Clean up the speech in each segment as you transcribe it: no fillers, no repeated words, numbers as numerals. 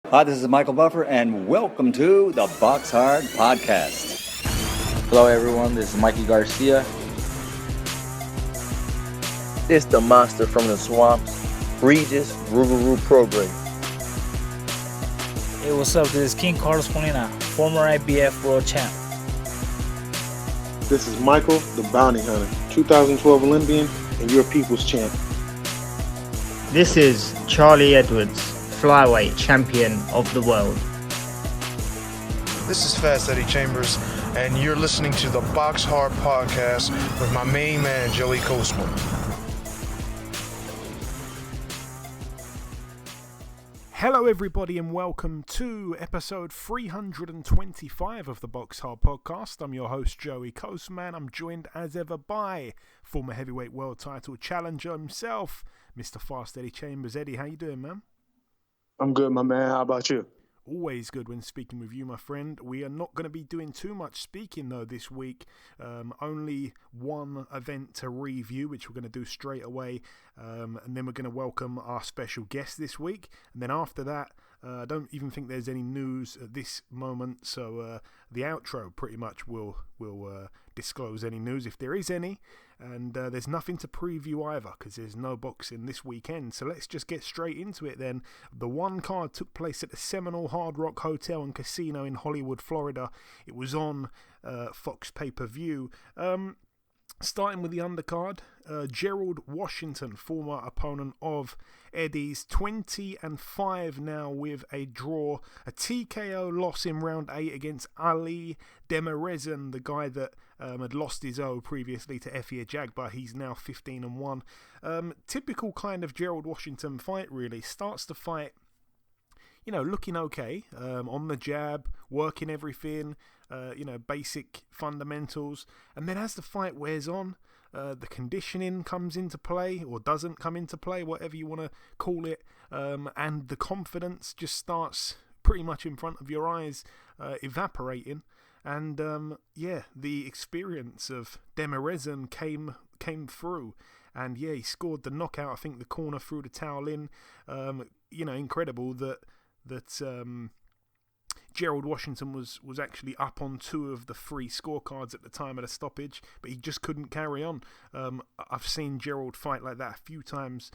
Hi, this is Michael Buffer, and welcome to the BoxHard Podcast. Hello, everyone. This is Mikey Garcia. It's the monster from the swamps, Regis Rougarou Prograde. Hey, what's up? This is King Carlos Ponina, former IBF world champ. This is Michael, the Bounty Hunter, 2012 Olympian and your people's champ. This is Charlie Edwards, flyweight champion of the world. This is Fast Eddie Chambers, and you're listening to the BoxHard Podcast with my main man, Joey Coastman. Hello everybody and welcome to episode 325 of the BoxHard Podcast. I'm your host Joey Coastman. I'm joined as ever by former heavyweight world title challenger himself, Mr. Fast Eddie Chambers. Eddie, how you doing, man? I'm good, my man. How about you? Always good when speaking with you, my friend. We are not going to be doing too much speaking, though, this week. Only one event to review, which we're going to do straight away. And then we're going to welcome our special guest this week. And then after that, I don't even think there's any news at this moment. So the outro pretty much will disclose any news if there is any. And there's nothing to preview either because there's no boxing this weekend. So let's just get straight into it then. The one card took place at the Seminole Hard Rock Hotel and Casino in Hollywood, Florida. It was on Fox pay-per-view. Starting with the undercard, Gerald Washington, former opponent of Eddie's, 20-5 now with a draw. A TKO loss in round 8 against Ali Demirezan, the guy that had lost his O previously to Effie Ajagba. He's now 15-1. Typical kind of Gerald Washington fight, really. Starts the fight, looking okay, on the jab, working everything, basic fundamentals. And then as the fight wears on, the conditioning comes into play, or doesn't come into play, whatever you want to call it, and the confidence just starts pretty much in front of your eyes evaporating. And, the experience of Demirezan came through. And, he scored the knockout. I think the corner threw the towel in. Incredible that Gerald Washington was actually up on 2 of the 3 scorecards at the time of the stoppage, but he just couldn't carry on. I've seen Gerald fight like that a few times.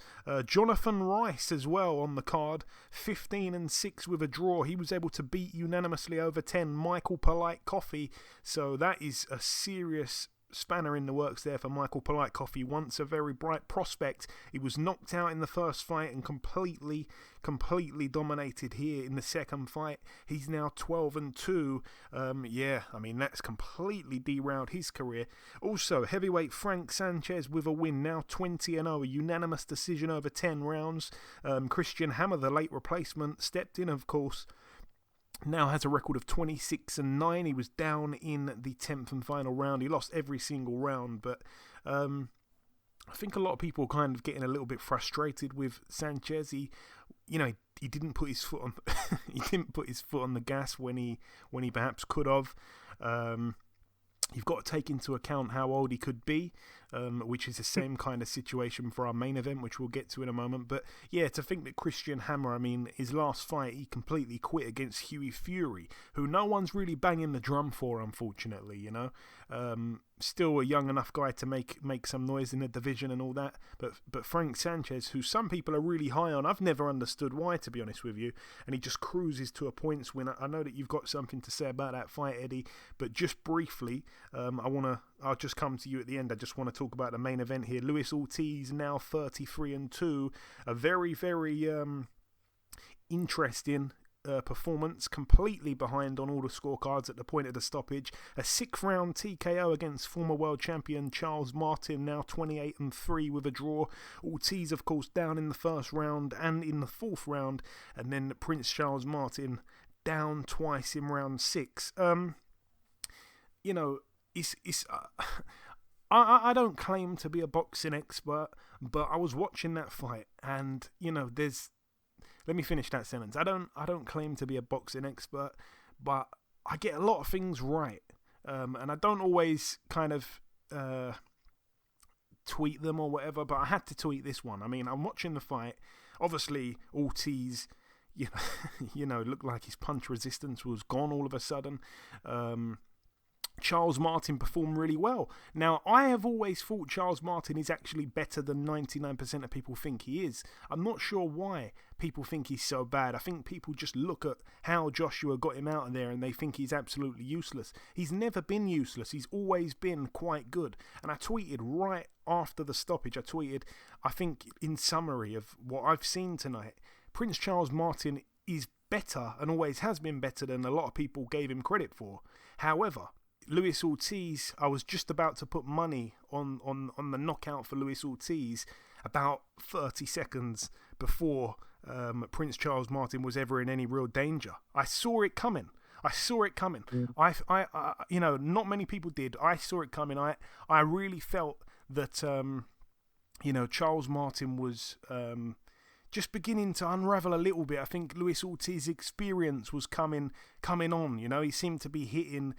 Jonathan Rice as well on the card, 15-6 with a draw. He was able to beat unanimously over 10 Michael Polite Coffey, so that is a serious spanner in the works there for Michael Polite Coffey. Once a very bright prospect, he was knocked out in the first fight and completely dominated here in the second fight. He's now 12-2. That's completely derailed his career. Also, heavyweight Frank Sanchez with a win, now 20-0, a unanimous decision over 10 rounds. Christian Hammer, the late replacement, stepped in, of course. Now has a record of 26-9. He was down in the 10th and final round. He lost every single round, but I think a lot of people are kind of getting a little bit frustrated with Sanchez. He didn't put his foot on he didn't put his foot on the gas when he perhaps could have. You've got to take into account how old he could be, which is the same kind of situation for our main event, which we'll get to in a moment. But yeah, to think that Christian Hammer, his last fight, he completely quit against Hughie Fury, who no one's really banging the drum for, unfortunately, Still a young enough guy to make some noise in the division and all that. But Frank Sanchez, who some people are really high on, I've never understood why, to be honest with you. And he just cruises to a points win. I know that you've got something to say about that fight, Eddie, but just briefly, I'll just come to you at the end. I just want to talk about the main event here. Luis Ortiz, now 33-2. A very, very interesting performance, completely behind on all the scorecards at the point of the stoppage. A 6th round TKO against former world champion Charles Martin, now 28-3 with a draw. Ortiz, of course, down in the first round and in the 4th round, and then Prince Charles Martin down twice in round 6. I don't claim to be a boxing expert, but I was watching that fight, and let me finish that sentence. I don't claim to be a boxing expert, but I get a lot of things right, and I don't always kind of tweet them or whatever. But I had to tweet this one. I'm watching the fight. Obviously, Ortiz, looked like his punch resistance was gone all of a sudden. Charles Martin performed really well. Now, I have always thought Charles Martin is actually better than 99% of people think he is. I'm not sure why people think he's so bad. I think people just look at how Joshua got him out of there and they think he's absolutely useless. He's never been useless. He's always been quite good. And I tweeted right after the stoppage, I think in summary of what I've seen tonight, Prince Charles Martin is better and always has been better than a lot of people gave him credit for. However, Luis Ortiz, I was just about to put money on the knockout for Luis Ortiz about 30 seconds before Prince Charles Martin was ever in any real danger. I saw it coming. Not many people did. I saw it coming. I really felt that Charles Martin was just beginning to unravel a little bit. I think Luis Ortiz's experience was coming on. He seemed to be hitting,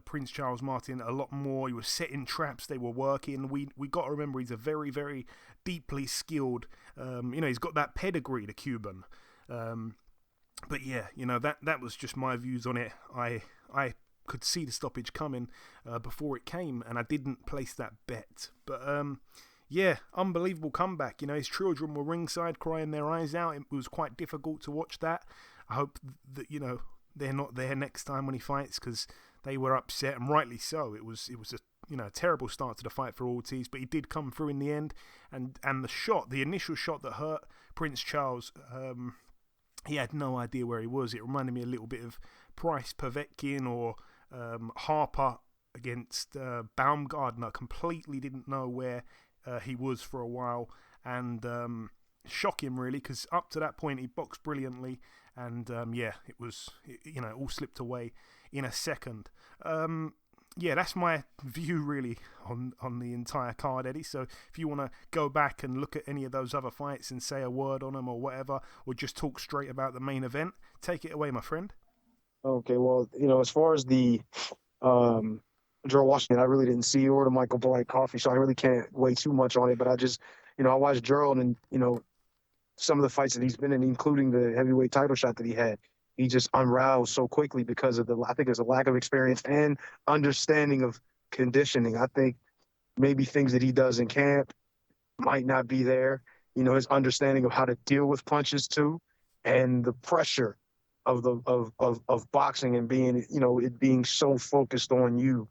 Prince Charles Martin a lot more. He was setting traps. They were working. We got to remember he's a very, very deeply skilled. He's got that pedigree, the Cuban. But yeah, that was just my views on it. I could see the stoppage coming before it came, and I didn't place that bet. But yeah, unbelievable comeback. His children were ringside crying their eyes out. It was quite difficult to watch that. I hope that, they're not there next time when he fights, because they were upset, and rightly so. It was a terrible start to the fight for Ortiz, but he did come through in the end. And the initial shot that hurt Prince Charles, he had no idea where he was. It reminded me a little bit of Price Povetkin or Harper against Baumgardner. Completely didn't know where he was for a while, and shock him really, because up to that point he boxed brilliantly, and it all slipped away in a second. That's my view really on the entire card, Eddie. So if you want to go back and look at any of those other fights and say a word on them or whatever, or just talk straight about the main event, take it away, my friend. Okay, well, as far as the Gerald Washington, I really didn't see, or the Michael Bryant coffee, so I really can't weigh too much on it. But I just, I watched Gerald, and some of the fights that he's been in, including the heavyweight title shot that he had, he just unravels so quickly because of I think it's a lack of experience and understanding of conditioning. I think maybe things that he does in camp might not be there. His understanding of how to deal with punches too, and the pressure of boxing and being, it being so focused on you.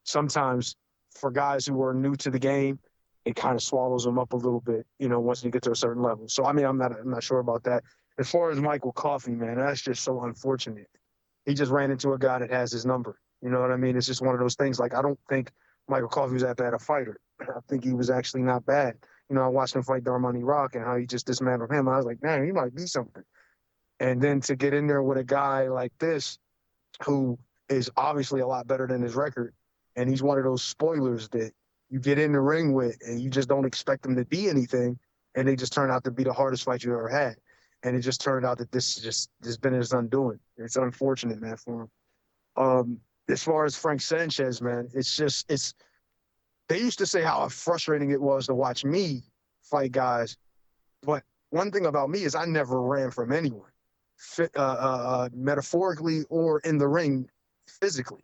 Sometimes for guys who are new to the game, it kind of swallows them up a little bit, once you get to a certain level. So, I'm not sure about that. As far as Michael Coffey, man, that's just so unfortunate. He just ran into a guy that has his number. You know what I mean? It's just one of those things. Like, I don't think Michael Coffey was that bad a fighter. I think he was actually not bad. I watched him fight Darmani Rock and how he just dismantled him. I was like, man, he might be something. And then to get in there with a guy like this, who is obviously a lot better than his record, and he's one of those spoilers that you get in the ring with and you just don't expect them to be anything, and they just turn out to be the hardest fight you ever had. And it just turned out that this has been his undoing. It's unfortunate, man, for him. As far as Frank Sanchez, man, they used to say how frustrating it was to watch me fight guys. But one thing about me is I never ran from anyone, metaphorically or in the ring physically.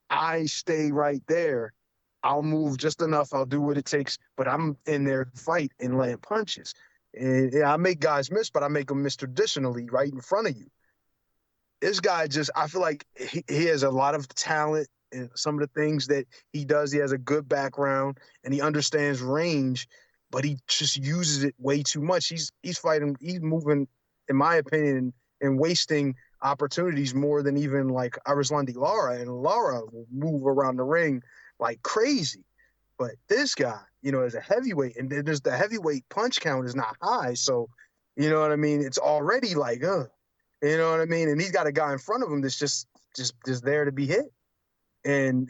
I stay right there. I'll move just enough. I'll do what it takes, but I'm in there to fight and land punches. And I make guys miss, but I make them miss traditionally right in front of you. This guy I feel like he has a lot of talent, and some of the things that he does, he has a good background and he understands range, but he just uses it way too much. He's moving, in my opinion, and wasting opportunities more than even like Arislandi Lara, and Lara will move around the ring like crazy. But this guy, is a heavyweight, and there's the heavyweight punch count is not high. So, you know what I mean? It's already like, you know what I mean? And he's got a guy in front of him that's just there to be hit. And,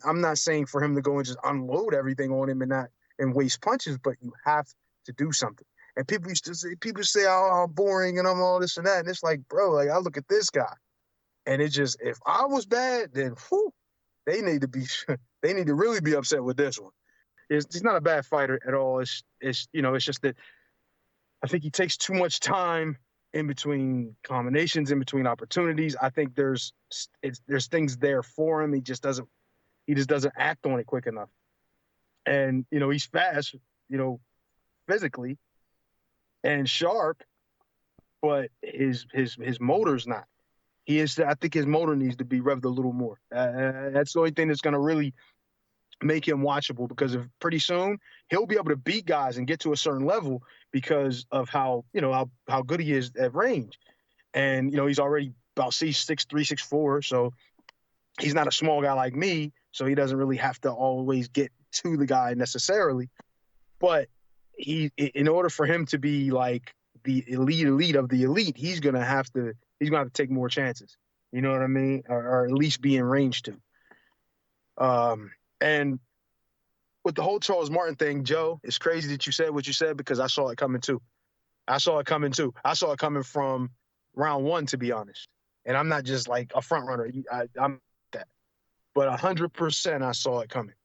I'm not saying for him to go and just unload everything on him and waste punches, but you have to do something. And people say, oh, I'm boring and I'm all this and that. And it's like, bro, like, I look at this guy, and it just, if I was bad, then they need to really be upset with this one. He's not a bad fighter at all. It's just that I think he takes too much time in between combinations, in between opportunities. I think there's things there for him. He just doesn't act on it quick enough. And, he's fast, physically and sharp, but his motor's not. I think his motor needs to be revved a little more. That's the only thing that's going to really make him watchable, because pretty soon he'll be able to beat guys and get to a certain level because of how good he is at range. And, he's already about 6'3", 6'4", so he's not a small guy like me, so he doesn't really have to always get to the guy necessarily. But in order for him to be like the elite of the elite, he's gonna have to take more chances. You know what I mean? Or at least be in range to. And with the whole Charles Martin thing, Joe, it's crazy that you said what you said, because I saw it coming too. I saw it coming from round one, to be honest. And I'm not just like a front runner. I'm that. But 100% I saw it coming.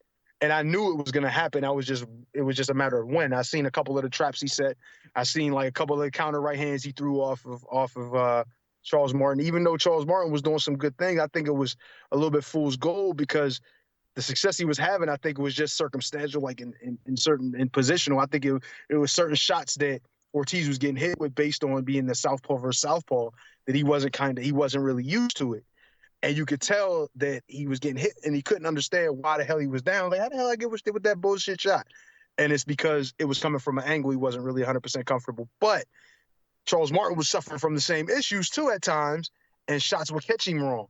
And I knew it was going to happen. It was just a matter of when. I seen a couple of the traps he set. I seen like a couple of the counter right hands he threw off of Charles Martin. Even though Charles Martin was doing some good things, I think it was a little bit fool's gold, because the success he was having, I think it was just circumstantial, like in positional. I think it was certain shots that Ortiz was getting hit with based on being the southpaw versus southpaw, that he wasn't really used to it. And you could tell that he was getting hit and he couldn't understand why the hell he was down. Like, how the hell I get with that bullshit shot? And it's because it was coming from an angle he wasn't really 100% comfortable. But Charles Martin was suffering from the same issues too at times, and shots were catching wrong.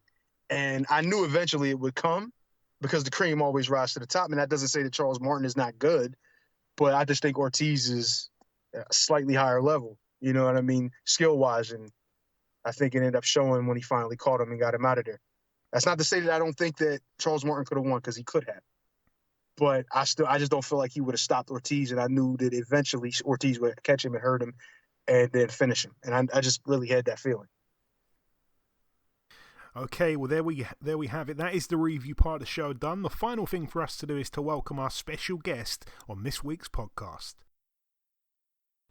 And I knew eventually it would come, because the cream always rises to the top. And that doesn't say that Charles Martin is not good, but I just think Ortiz is a slightly higher level, you know what I mean, skill-wise. And I think it ended up showing when he finally caught him and got him out of there. That's not to say that I don't think that Charles Martin could have won, because he could have. But I just don't feel like he would have stopped Ortiz, and I knew that eventually Ortiz would catch him and hurt him and then finish him. And I just really had that feeling. Okay, well, there we have it. That is the review part of the show done. The final thing for us to do is to welcome our special guest on this week's podcast.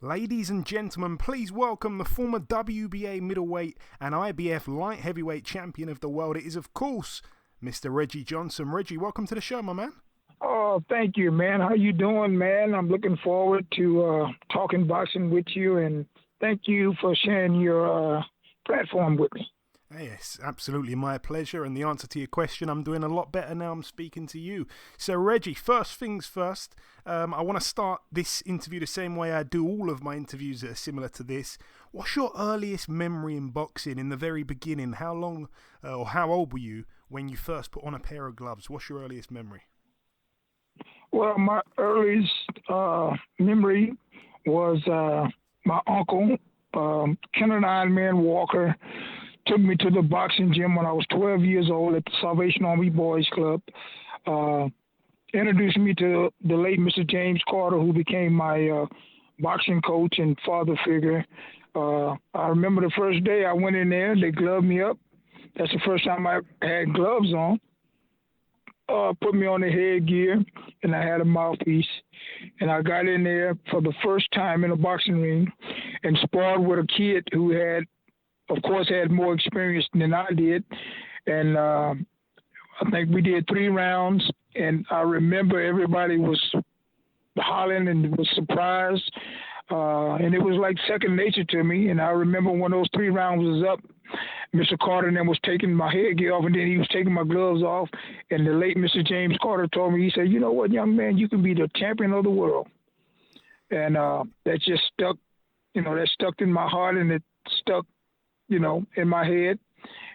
Ladies and gentlemen, please welcome the former WBA middleweight and IBF light heavyweight champion of the world. It is, of course, Mr. Reggie Johnson. Reggie, welcome to the show, my man. Oh, thank you, man. How you doing, man? I'm looking forward to talking boxing with you, and thank you for sharing your platform with me. Yes, absolutely, my pleasure. And the answer to your question, I'm doing a lot better now I'm speaking to you. So, Reggie, first things first, I want to start this interview the same way I do all of my interviews that are similar to this. What's your earliest memory in boxing in the very beginning? How long or how old were you when you first put on a pair of gloves? What's your earliest memory? Well, my earliest memory was my uncle, Kenneth Iron Man Walker, took me to the boxing gym when I was 12 years old at the Salvation Army Boys Club. Introduced me to the late Mr. James Carter, who became my boxing coach and father figure. I remember the first day I went in there, they gloved me up. That's the first time I had gloves on. Put me on the headgear, and I had a mouthpiece. And I got in there for the first time in a boxing ring and sparred with a kid who had more experience than I did. And I think we did 3 rounds, and I remember everybody was hollering and was surprised. And it was like second nature to me. And I remember when those 3 rounds was up, Mr. Carter then was taking my headgear off, and then he was taking my gloves off. And the late Mr. James Carter told me, he said, "You know what, young man, you can be the champion of the world." And that just stuck, that stuck in my heart, and it stuck, in my head.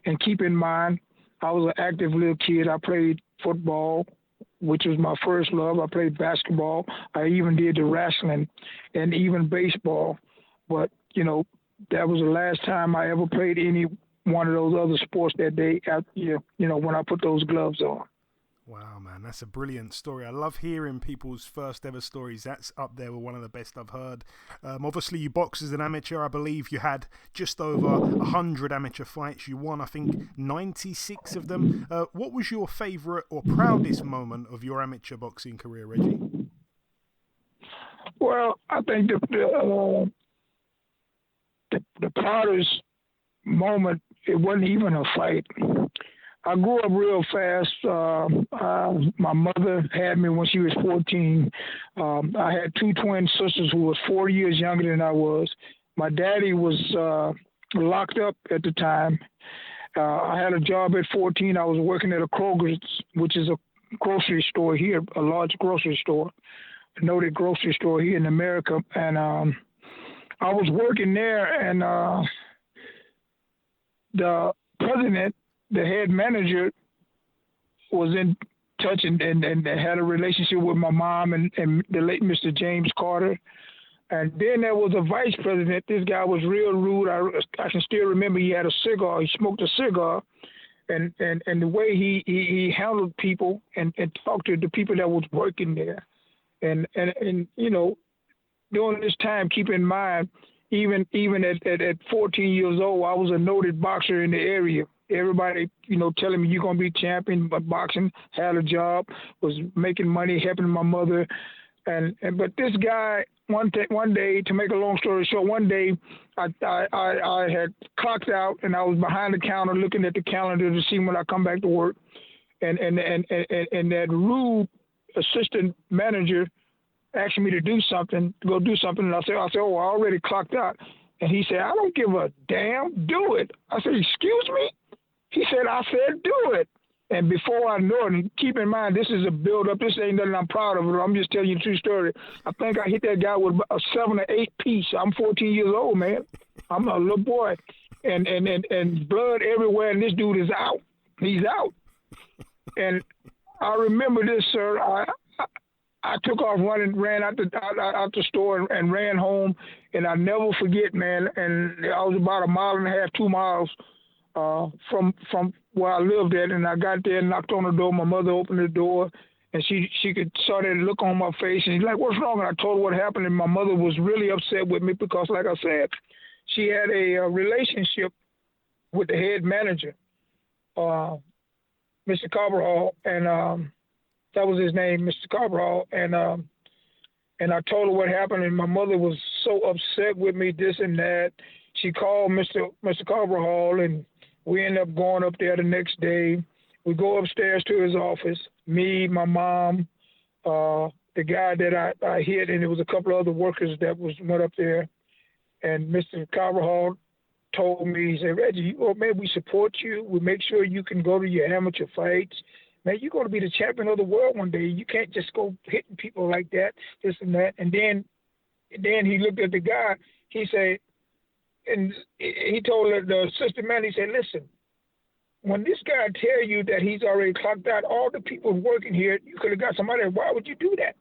And keep in mind, I was an active little kid. I played football, which was my first love. I played basketball. I even did the wrestling and even baseball. But, that was the last time I ever played any one of those other sports that day, when I put those gloves on. Wow, man, that's a brilliant story. I love hearing people's first ever stories. That's up there with one of the best I've heard. Obviously, you boxed as an amateur. I believe you had just over 100 amateur fights. You won, I think, 96 of them. What was your favourite or proudest moment of your amateur boxing career, Reggie? Well, I think the proudest moment, it wasn't even a fight. I grew up real fast. My mother had me when she was 14. I had two twin sisters who was 4 years younger than I was. My daddy was locked up at the time. I had a job at 14. I was working at a Kroger's, which is a grocery store here, a large grocery store, a noted grocery store here in America. And I was working there, and the president, the head manager, was in touch and had a relationship with my mom and the late Mr. James Carter. And then there was a vice president. This guy was real rude. I can still remember he had a cigar. He smoked a cigar. And the way he handled people and talked to the people that was working there. And you know, during this time, keep in mind, even at 14 years old, I was a noted boxer in the area. Everybody, you know, telling me you're going to be champion, but boxing, had a job, was making money, helping my mother. But this guy, one day, to make a long story short, one day I had clocked out and I was behind the counter looking at the calendar to see when I come back to work. And that rude assistant manager asked me to go do something. And I said, oh, I already clocked out. And he said, I don't give a damn, do it. I said, excuse me? He said, I said, do it. And before I know it, and keep in mind, this is a build-up. This ain't nothing I'm proud of. I'm just telling you the true story. I think I hit that guy with a 7 or 8 piece. I'm 14 years old, man. I'm a little boy. And blood everywhere, and this dude is out. He's out. And I remember this, sir. I took off running, ran out the store and ran home. And I never forget, man. And I was about 1.5 miles, 2 miles from where I lived at, and I got there and knocked on the door. My mother opened the door, and she could saw that look on my face, and she's like, "What's wrong?" And I told her what happened, and my mother was really upset with me because, like I said, she had a relationship with the head manager, Mr. Carvajal, and that was his name, Mr. Carvajal, and I told her what happened, and my mother was so upset with me, this and that. She called Mr. Carvajal, and we ended up going up there the next day. We go upstairs to his office, me, my mom, the guy that I hit, and there was a couple of other workers that went up there. And Mr. Carvajal told me, he said, Reggie, man, we support you. We make sure you can go to your amateur fights. Man, you're going to be the champion of the world one day. You can't just go hitting people like that, this and that. And then he looked at the guy. He said, and he told the assistant man, he said, listen, when this guy tell you that he's already clocked out, all the people working here, you could have got somebody. Why would you do that?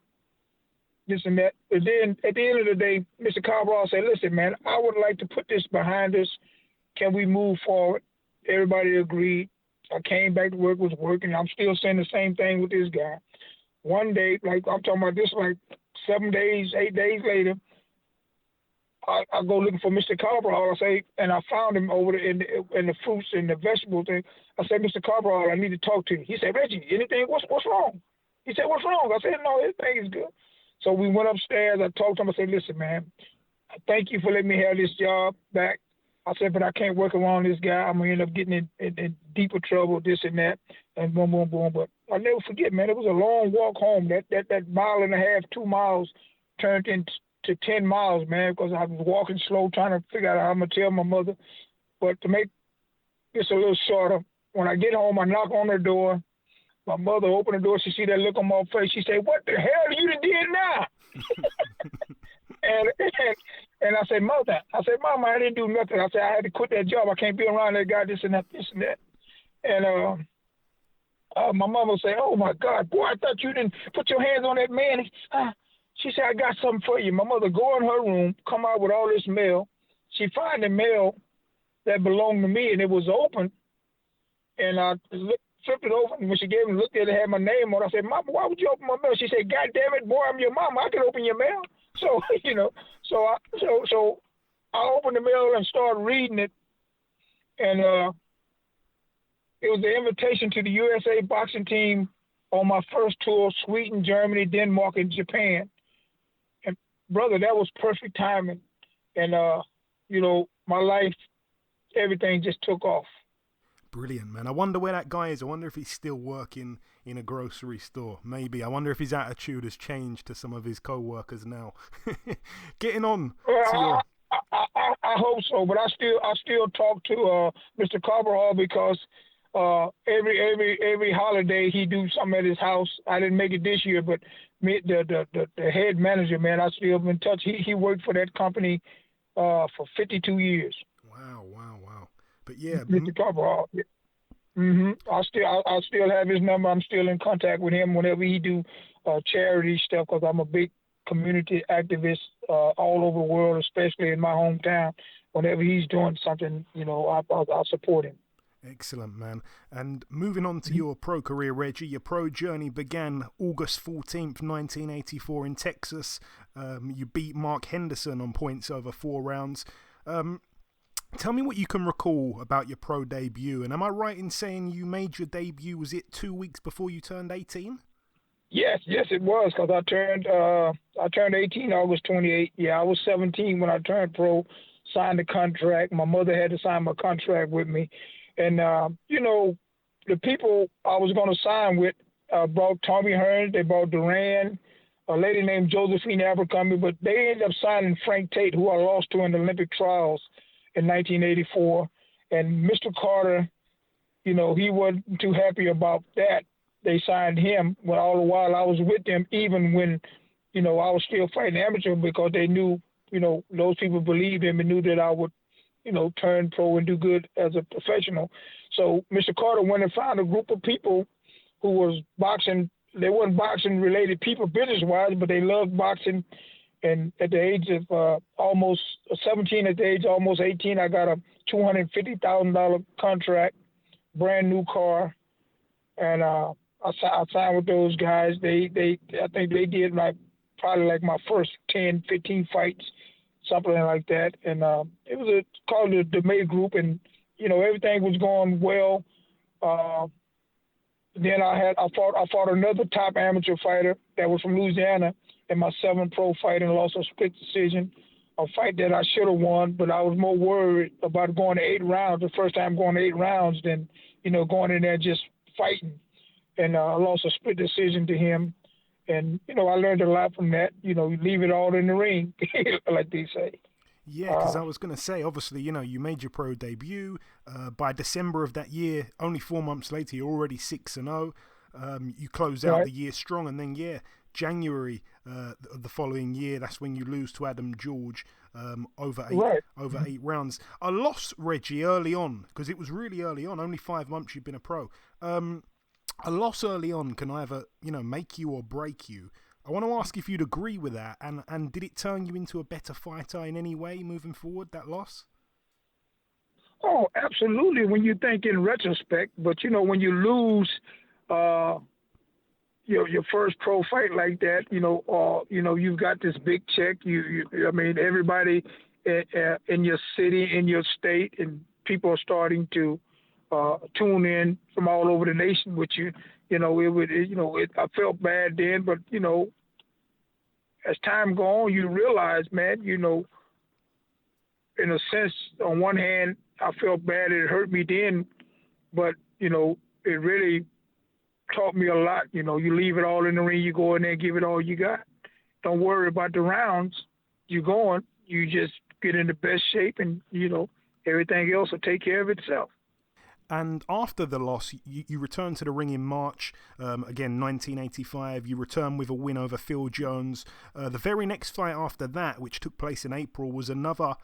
This and that. But then at the end of the day, Mr. Carvajal said, listen, man, I would like to put this behind us. Can we move forward? Everybody agreed. I came back to work, was working. I'm still saying the same thing with this guy. One day, like I'm talking about this, like 7 days, 8 days later, I go looking for Mr. Carvajal. I say, and I found him over there in the fruits and the vegetable thing. I said, Mr. Carvajal, I need to talk to you. He said, Reggie, anything? What's wrong? He said, what's wrong? I said, no, everything is good. So we went upstairs. I talked to him. I said, listen, man, thank you for letting me have this job back. I said, but I can't work around this guy. I'm going to end up getting in deeper trouble, this and that, and boom, boom, boom. But I'll never forget, man, it was a long walk home. That mile and a half, 2 miles turned into 10 miles, man, because I was walking slow, trying to figure out how I'm going to tell my mother. But to make this a little shorter, when I get home, I knock on her door. My mother opened the door. She see that look on my face. She said, what the hell you done did now? And I said, Mother, Mama, I didn't do nothing. I said, I had to quit that job. I can't be around that guy, this and that, this and that. And my mama said, oh, my God, boy, I thought you didn't put your hands on that man. She said, I got something for you. My mother go in her room, come out with all this mail. She find the mail that belonged to me, and it was open. And I flipped it over, and when she gave me, looked at it, it had my name on it. I said, Mama, why would you open my mail? She said, God damn it, boy, I'm your mama. I can open your mail. So, you know, so I opened the mail and started reading it. And it was the invitation to the USA boxing team on my first tour, Sweden, Germany, Denmark, and Japan. And, brother, that was perfect timing. And, you know, my life, everything just took off. Brilliant, man. I wonder where that guy is. I wonder if he's still working in a grocery store. Maybe. I wonder if his attitude has changed to some of his co-workers now. Getting on to your... I hope so, but I still talk to Mr. Carvajal because every holiday he do something at his house. I didn't make it this year, but the head manager, man, I still in touch. He worked for that company for 52 years. Wow. But yeah, Mr. Tarver. I still have his number. I'm still in contact with him whenever he do charity stuff because I'm a big community activist all over the world, especially in my hometown. Whenever he's doing something, I'll support him. Excellent, man. And moving on to your pro career, Reggie, your pro journey began August 14th, 1984 in Texas. You beat Mark Henderson on points over 4 rounds. Tell me what you can recall about your pro debut. And am I right in saying you made your debut, was it 2 weeks before you turned 18? Yes, it was, because I turned 18 August 28th. Yeah, I was 17 when I turned pro, signed the contract. My mother had to sign my contract with me. And, the people I was going to sign with brought Tommy Hearns, they brought Duran, a lady named Josephine Abercrombie, but they ended up signing Frank Tate, who I lost to in the Olympic trials in 1984. And Mr. Carter, he wasn't too happy about that. They signed him when all the while I was with them, even when, I was still fighting amateur because they knew, those people believed him and knew that I would, turn pro and do good as a professional. So Mr. Carter went and found a group of people who was boxing. They weren't boxing related people business-wise, but they loved boxing. And at the age of almost 17, at the age of almost 18, I got a $250,000 contract, brand new car. And I signed with those guys. I think they did probably my first 10, 15 fights, something like that. And it was called the May Group, and everything was going well. Then I fought another top amateur fighter that was from Louisiana in my 7th pro fight and lost a split decision. A fight that I should have won, but I was more worried about going to 8 rounds, the first time going to 8 rounds, than going in there just fighting. And I lost a split decision to him. And, I learned a lot from that. You leave it all in the ring, like they say. Yeah, because I was going to say, obviously, you made your pro debut. By December of that year, only 4 months later, you're already 6-0. You close out the year strong. And then, January of the following year, that's when you lose to Adam George over 8 rounds. A loss, Reggie, early on, because it was really early on, only 5 months you've been a pro. A loss early on can either, make you or break you. I want to ask if you'd agree with that, and did it turn you into a better fighter in any way moving forward, that loss? Oh, absolutely, when you think in retrospect. But, when you lose your first pro fight like that, you've got this big check. Everybody in your city, in your state, and people are starting to tune in from all over the nation with you. I felt bad then, but, as time goes on, you realize, man, in a sense, on one hand, I felt bad. It hurt me then, but, it really taught me a lot. You leave it all in the ring, you go in there and give it all you got. Don't worry about the rounds. You're going, you just get in the best shape, and, everything else will take care of itself. And after the loss, you returned to the ring in March, again, 1985. You returned with a win over Phil Jones. The very next fight after that, which took place in April, was another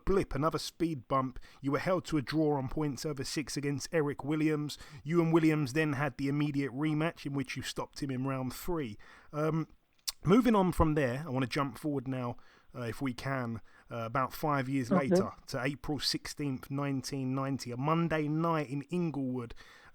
blip, another speed bump. You were held to a draw on points over 6 against Eric Williams. You and Williams then had the immediate rematch in which you stopped him in round 3. Moving on from there, I want to jump forward now, if we can, about 5 years later to April 16th, 1990, a Monday night in Inglewood.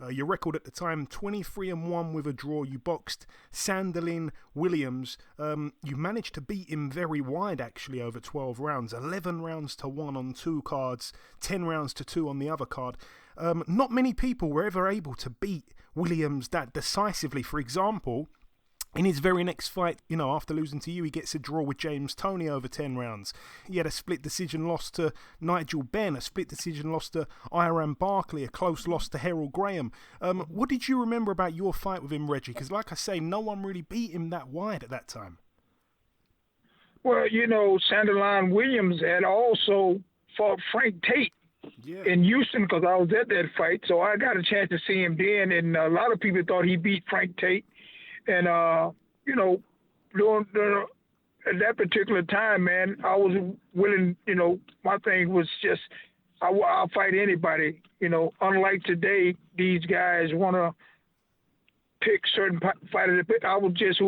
Your record at the time, 23-1 with a draw. You boxed Sanderlin Williams. You managed to beat him very wide, actually, over 12 rounds. 11 rounds to 1 on 2 cards, 10 rounds to 2 on the other card. Not many people were ever able to beat Williams that decisively. For example, In his very next fight, after losing to you, he gets a draw with James Toney over 10 rounds. He had a split decision loss to Nigel Benn, a split decision loss to Iran Barkley, a close loss to Harold Graham. What did you remember about your fight with him, Reggie? Because like I say, no one really beat him that wide at that time. Well, Sanderline Williams had also fought Frank Tate in Houston because I was at that fight. So I got a chance to see him then, and a lot of people thought he beat Frank Tate. And, at that particular time, man, I was willing, my thing was just, I'll fight anybody. Unlike today, these guys want to pick certain fighters. I would just,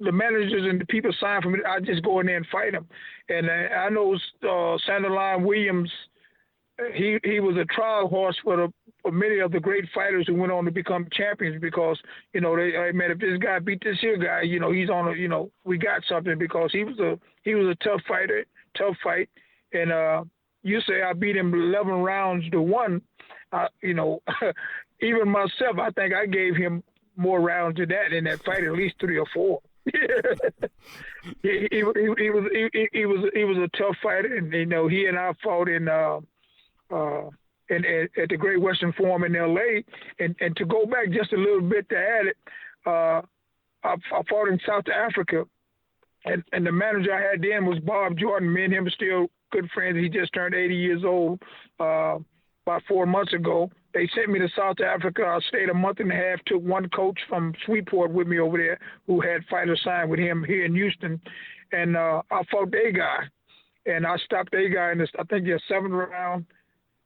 the managers and the people sign for me, I just go in there and fight them. And I know Sanderline Williams, he was a trial horse for many of the great fighters who went on to become champions because, if this guy beat this here guy, he's on we got something because he was a tough fighter, tough fight. And you say I beat him 11 rounds to 1, even myself, I think I gave him more rounds than that in that fight, at least 3 or 4. he was a tough fighter, and he and I fought at the Great Western Forum in L.A. And to go back just a little bit to add it, I fought in South Africa, and the manager I had then was Bob Jordan. Me and him are still good friends. He just turned 80 years old about 4 months ago. They sent me to South Africa. I stayed a month and a half, took one coach from Sweetport with me over there who had fighters signed with him here in Houston. And I fought their guy. And I stopped their guy in the 7th round,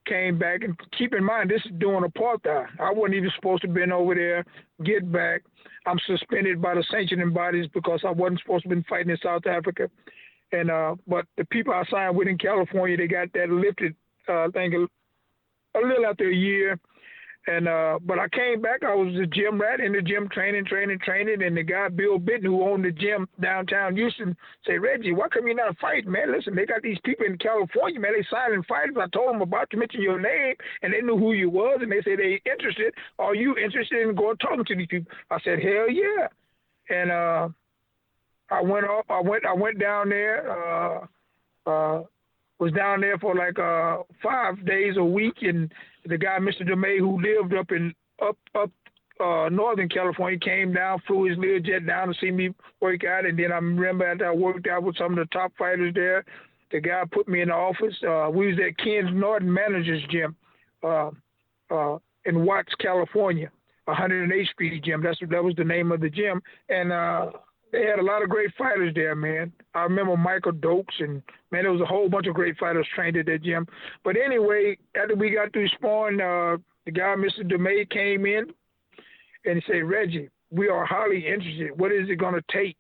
came back. And keep in mind, this is during apartheid. I wasn't even supposed to have been over there, get back. I'm suspended by the sanctioning bodies because I wasn't supposed to have been fighting in South Africa. And but the people I signed with in California, they got that lifted, I think, a little after a year. And but I came back. I was a gym rat in the gym training. And the guy, Bill Bitten, who owned the gym downtown Houston, said, Reggie, why come you not fighting, man? Listen, they got these people in California, man. They signing fighters. I told them about to mention your name, and they knew who you was, and they said they interested. Are you interested in going talking to these people? I said, hell yeah. And I went down there. Was down there for like 5 days a week, and the guy, Mr. DeMay, who lived up in Northern California, came down, flew his Learjet down to see me work out. And then I remember after I worked out with some of the top fighters there, the guy put me in the office. We was at Ken's Norton Manager's Gym in Watts, California, 108th Street Gym. That was the name of the gym. And they had a lot of great fighters there, man. I remember Michael Dokes, and, man, there was a whole bunch of great fighters trained at that gym. But anyway, after we got through sparring, the guy, Mr. DeMay, came in and he said, Reggie, we are highly interested. What is it going to take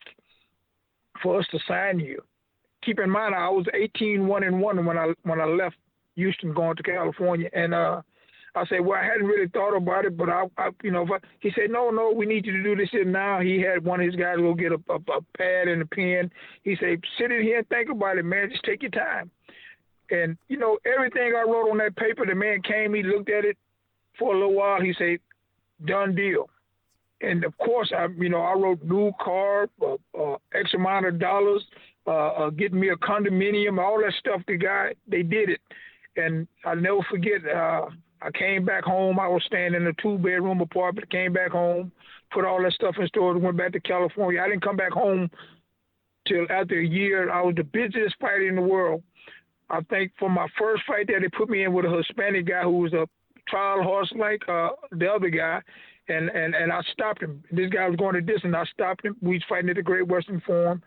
for us to sign you? Keep in mind, I was 18-1-1 when I left Houston going to California. And I said, well, I hadn't really thought about it, but he said, no, we need you to do this here now. He had one of his guys go get a pad and a pen. He said, sit in here and think about it, man. Just take your time. And, everything I wrote on that paper, the man came, he looked at it for a little while. He said, done deal. And, of course, I wrote new car, X amount of dollars, getting me a condominium, all that stuff. They did it. And I'll never forget, I came back home. I was staying in a 2-bedroom apartment, came back home, put all that stuff in storage, went back to California. I didn't come back home till after a year. I was the busiest fighter in the world. I think for my first fight there, they put me in with a Hispanic guy who was a trial horse like the other guy, and I stopped him. This guy was going the distance. I stopped him. We was fighting at the Great Western Forum,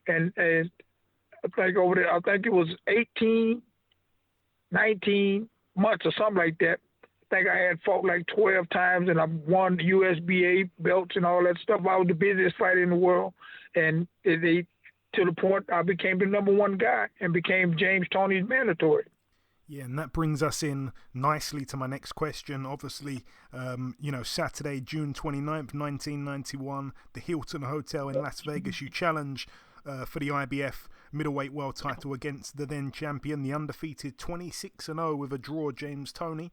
and I think over there, I think it was 19 months or something like that. I think I had fought like 12 times, and I won USBA belts and all that stuff. I was the busiest fighter in the world, and to the point I became the number one guy and became James Toney's mandatory. Yeah, and that brings us in nicely to my next question. Obviously, Saturday, June 29th, 1991, the Hilton Hotel in Las Vegas, you challenge for the IBF middleweight world title against the then champion, the undefeated 26-0 with a draw, James Toney.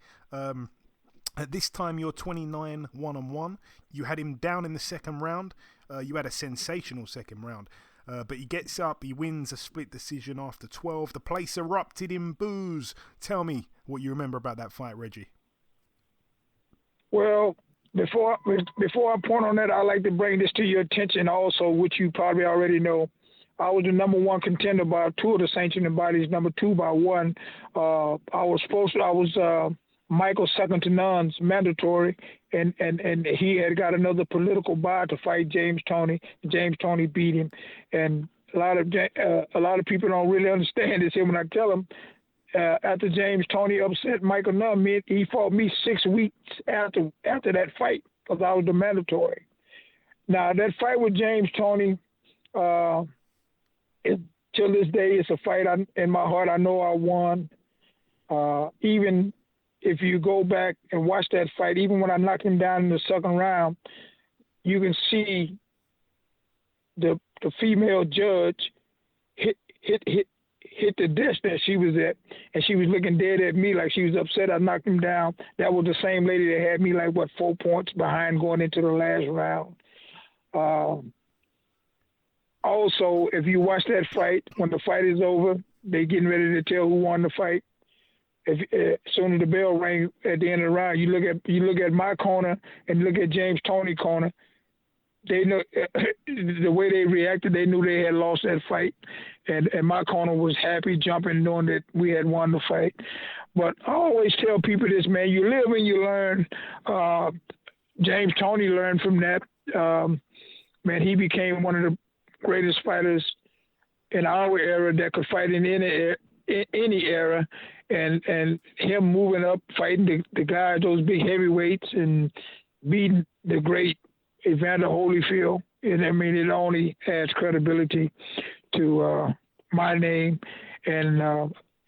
At this time, you're 29 1-1. You had him down in the second round. You had a sensational second round. But he gets up, he wins a split decision after 12. The place erupted in boos. Tell me what you remember about that fight, Reggie. Well, before I point on that, I'd like to bring this to your attention also, which you probably already know. I was the number one contender by 2 of the sanctioning bodies, number 2 by 1. I was Michael second to none's mandatory, and he had got another political buy to fight James Toney. James Toney beat him, and a lot of people don't really understand this. Here when I tell them, after James Toney upset Michael Nunn, he fought me 6 weeks after that fight because I was the mandatory. Now that fight with James Toney, till this day, it's a fight in my heart. I know I won. Even if you go back and watch that fight, even when I knocked him down in the second round, you can see the female judge hit the desk that she was at, and she was looking dead at me like she was upset I knocked him down. That was the same lady that had me 4 points behind going into the last round. Also, if you watch that fight, when the fight is over, they getting ready to tell who won the fight. As soon as the bell rang at the end of the round, you look at my corner and look at James Toney corner. They know the way they reacted. They knew they had lost that fight, and my corner was happy, jumping, knowing that we had won the fight. But I always tell people this, man: you live and you learn. James Toney learned from that. Man, he became one of the greatest fighters in our era that could fight in any era. And him moving up, fighting the guys, those big heavyweights, and beating the great Evander Holyfield. And I mean, it only adds credibility to my name. And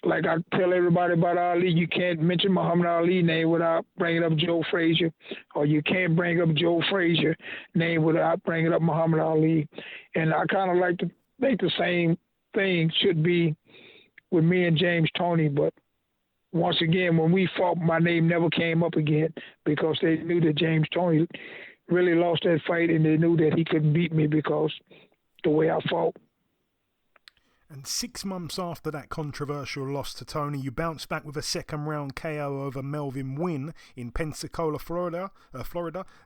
like I tell everybody about Ali, you can't mention Muhammad Ali's name without bringing up Joe Frazier, or you can't bring up Joe Frazier's name without bringing up Muhammad Ali. And I kind of like to think the same thing should be with me and James Toney, but once again, when we fought, my name never came up again because they knew that James Toney really lost that fight, and they knew that he couldn't beat me because the way I fought. And 6 months after that controversial loss to Toney, you bounced back with a second-round KO over Melvin Wynn in Pensacola, Florida.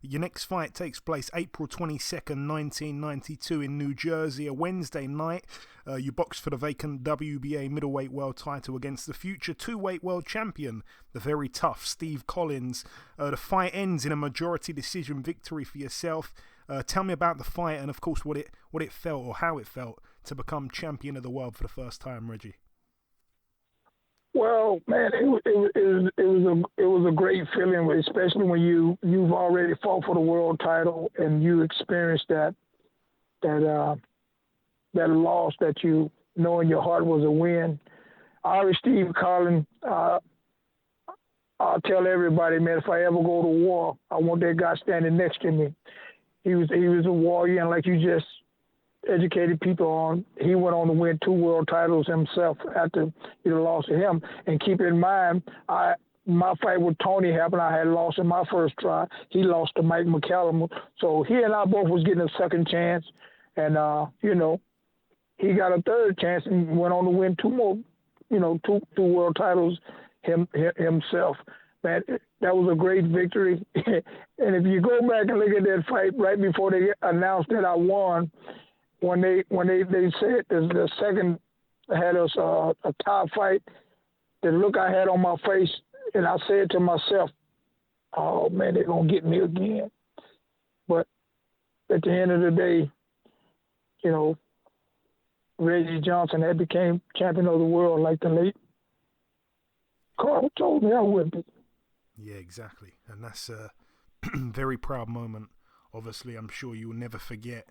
Your next fight takes place April 22nd, 1992 in New Jersey, a Wednesday night. You boxed for the vacant WBA middleweight world title against the future two-weight world champion, the very tough Steve Collins. The fight ends in a majority decision victory for yourself. Tell me about the fight and, of course, what it felt or how it felt to become champion of the world for the first time, Reggie. Well, man, it was a great feeling, especially when you've already fought for the world title and you experienced that loss that you know in your heart was a win. Steve Collins, I'll tell everybody, man, if I ever go to war, I want that guy standing next to me. He was a warrior, and like you just educated people on, he went on to win 2 world titles himself after you lost to him. And keep in mind, my fight with Toney happened. I had lost in my first try. He lost to Mike McCallum. So he and I both was getting a second chance. And, he got a third chance and went on to win 2 more, 2 world titles himself. Man, that was a great victory. And if you go back and look at that fight right before they announced that I won, when they said the second had us a top fight, the look I had on my face, and I said to myself, "Oh man, they're gonna get me again." But at the end of the day, Reggie Johnson had became champion of the world, like the late Carter told me I would be. Yeah, exactly. And that's a very proud moment. Obviously, I'm sure you will never forget,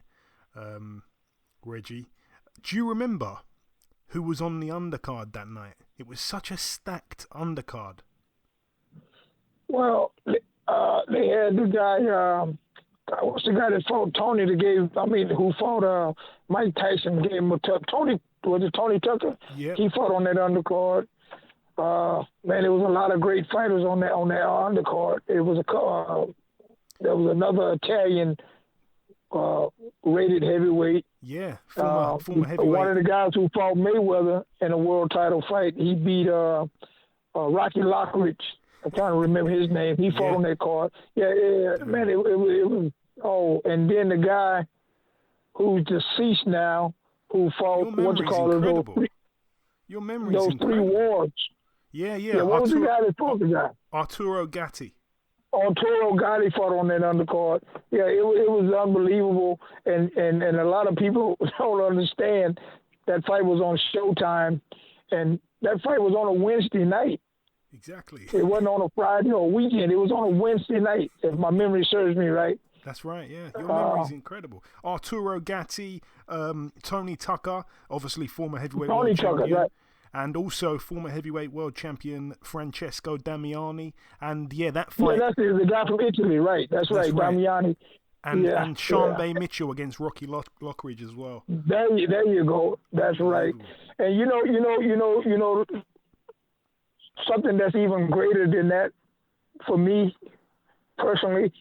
Reggie. Do you remember who was on the undercard that night? It was such a stacked undercard. Well, they had the guy, what's the guy that fought Toney who fought Mike Tyson, gave him a tough. Was it Tony Tucker? Yeah. He fought on that undercard. Man, there was a lot of great fighters on that undercard. It was there was another Italian rated heavyweight. Yeah, former heavyweight. One of the guys who fought Mayweather in a world title fight, he beat Rocky Lockridge. I'm trying to remember his name. He fought on that card. Yeah, man, it was. Oh, and then the guy who's deceased now, who fought Your memory's those incredible. 3 wars. Yeah. What was the guy that fought the guy? Arturo Gatti. Arturo Gatti fought on that undercard. Yeah, it was unbelievable, and a lot of people don't understand that fight was on Showtime, and that fight was on a Wednesday night. Exactly. It wasn't on a Friday or weekend. It was on a Wednesday night, if my memory serves me right. That's right, yeah. Your memory's incredible. Arturo Gatti, Tony Tucker, obviously former heavyweight world champion. Right. And also former heavyweight world champion Francesco Damiani. And, that fight... Yeah, that's the guy from Italy, right. That's right, Damiani. And Sean Bay Mitchell against Rocky Lockridge as well. There you go. That's right. And, you know, something that's even greater than that for me, personally...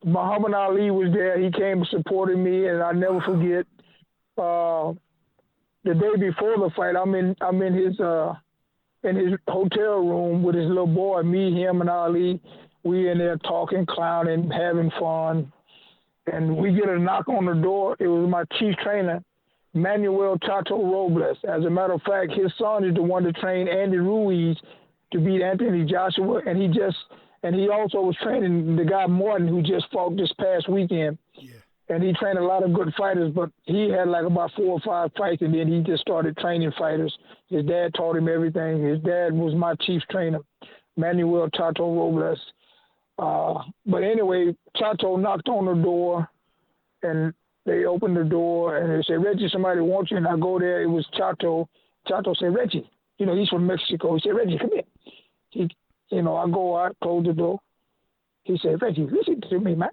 Muhammad Ali was there. He came supporting me, and I'll never forget. The day before the fight, I'm in his hotel room with his little boy. Me, him, and Ali. We in there talking, clowning, having fun, and we get a knock on the door. It was my chief trainer, Manuel Chato Robles. As a matter of fact, his son is the one that trained Andy Ruiz to beat Anthony Joshua, and he also was training the guy Morton, who just fought this past weekend. Yeah. And he trained a lot of good fighters, but he had like about 4 or 5 fights, and then he just started training fighters. His dad taught him everything. His dad was my chief trainer, Manuel Chato Robles. But anyway, Chato knocked on the door, and they opened the door, and they said, "Reggie, somebody wants you." And I go there. It was Chato. Chato said, "Reggie." You know, he's from Mexico. He said, "Reggie, come here." I go out, close the door. He said, "Reggie, listen to me, man."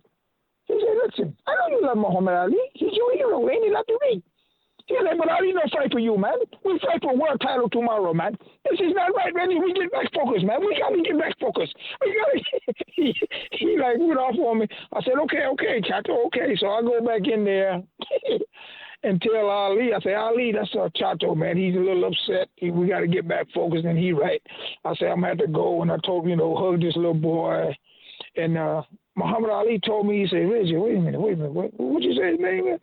He said, "Listen, I know you love Muhammad Ali. He's your hero, ain't he? Like to me." He said, "But Ali don't fight for you, man. We fight for a world title tomorrow, man. This is not right, Reggie. We get back focused, man. We got to get back focused. We got to." He like went off on me. I said, okay, Chato, okay. So I go back in there and tell Ali, I say, "Ali, that's Chato, man. He's a little upset. We got to get back focused." And he right. I said, "I'm going to have to go." And I told him, hug this little boy. And Muhammad Ali told me, he said, "Reggie, wait a minute. What'd you say his name is?"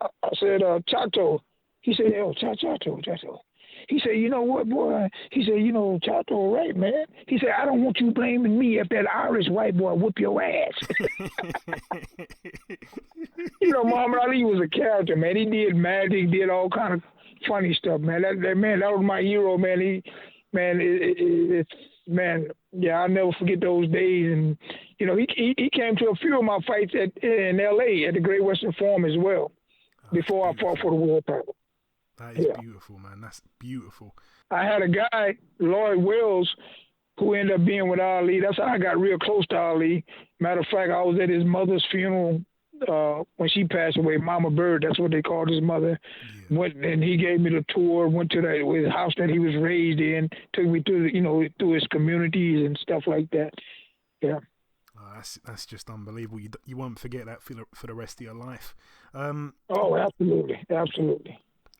I said, Chato. He said, "Oh, Chato. He said, "You know what, boy?" He said, "Chato, right, man." He said, "I don't want you blaming me if that Irish white boy whoop your ass." Muhammad Ali was a character, man. He did magic, did all kind of funny stuff, man. That was my hero, man. I'll never forget those days. And he came to a few of my fights in L.A. at the Great Western Forum as well, before I fought for the world title. That is beautiful, man. That's beautiful. I had a guy, Lloyd Wells, who ended up being with Ali. That's how I got real close to Ali. Matter of fact, I was at his mother's funeral when she passed away, Mama Bird. That's what they called his mother. Yeah. Went and he gave me the tour. Went to his house that he was raised in. Took me to through his communities and stuff like that. Yeah. That's just unbelievable. You won't forget that for the rest of your life. Absolutely.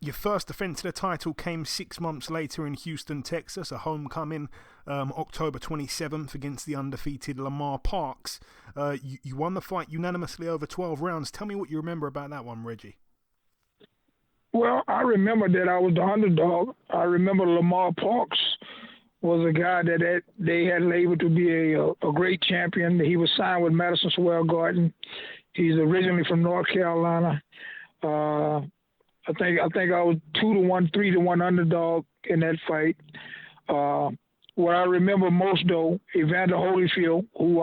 Your first defense of the title came 6 months later in Houston, Texas, a homecoming, October 27th against the undefeated Lamar Parks. You won the fight unanimously over 12 rounds. Tell me what you remember about that one, Reggie. Well, I remember that I was the underdog. I remember Lamar Parks was a guy that they had labeled to be a great champion. He was signed with Madison Square Garden. He's originally from North Carolina. I think I was 2-1, 3-1 underdog in that fight. What I remember most though, Evander Holyfield, who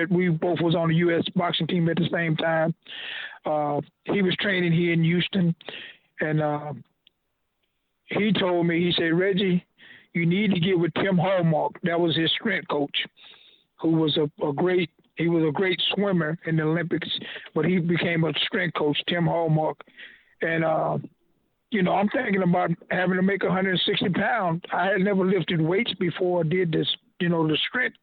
we both was on the U.S. boxing team at the same time. He was training here in Houston, and he told me, he said, "Reggie, you need to get with Tim Hallmark." That was his strength coach, who was a great swimmer in the Olympics, but he became a strength coach, Tim Hallmark. And I'm thinking about having to make 160 pounds. I had never lifted weights before I did this, the strength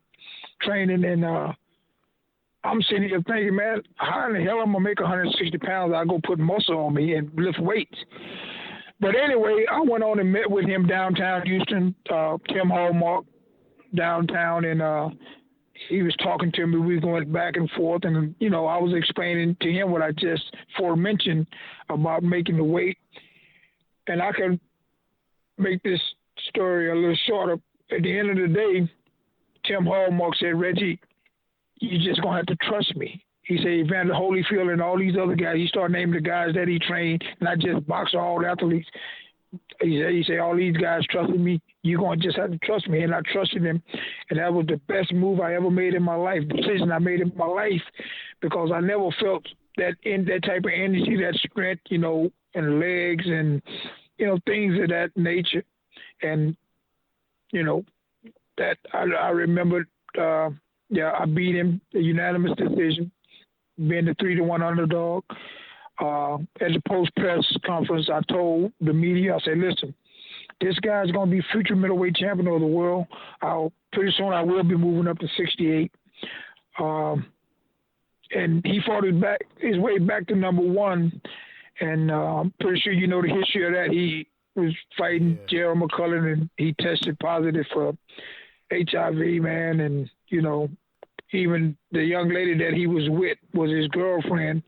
training. And I'm sitting here thinking, man, how in the hell am I going to make 160 pounds? I go put muscle on me and lift weights. But anyway, I went on and met with him downtown Houston, Tim Hallmark downtown, and he was talking to me. We were going back and forth, and, I was explaining to him what I just mentioned about making the weight. And I can make this story a little shorter. At the end of the day, Tim Hallmark said, Reggie, you just going to have to trust me. He said, Evander Holyfield and all these other guys, he started naming the guys that he trained, not just boxer, all the athletes. He said, all these guys trusted me. You're going to just have to trust me. And I trusted him. And that was the best move I ever made in my life, decision I made in my life, because I never felt that type of energy, that strength, and legs and, things of that nature. And, that I remembered, I beat him, a unanimous decision, being the 3-1 underdog. At the post-press conference, I told the media, I said, listen, this guy's going to be future middleweight champion of the world. Pretty soon I will be moving up to 68. And he fought his way back to number one. And I'm pretty sure you know the history of that. He was fighting Gerald McCullough, and he tested positive for HIV, man. And, even the young lady that he was with was his girlfriend.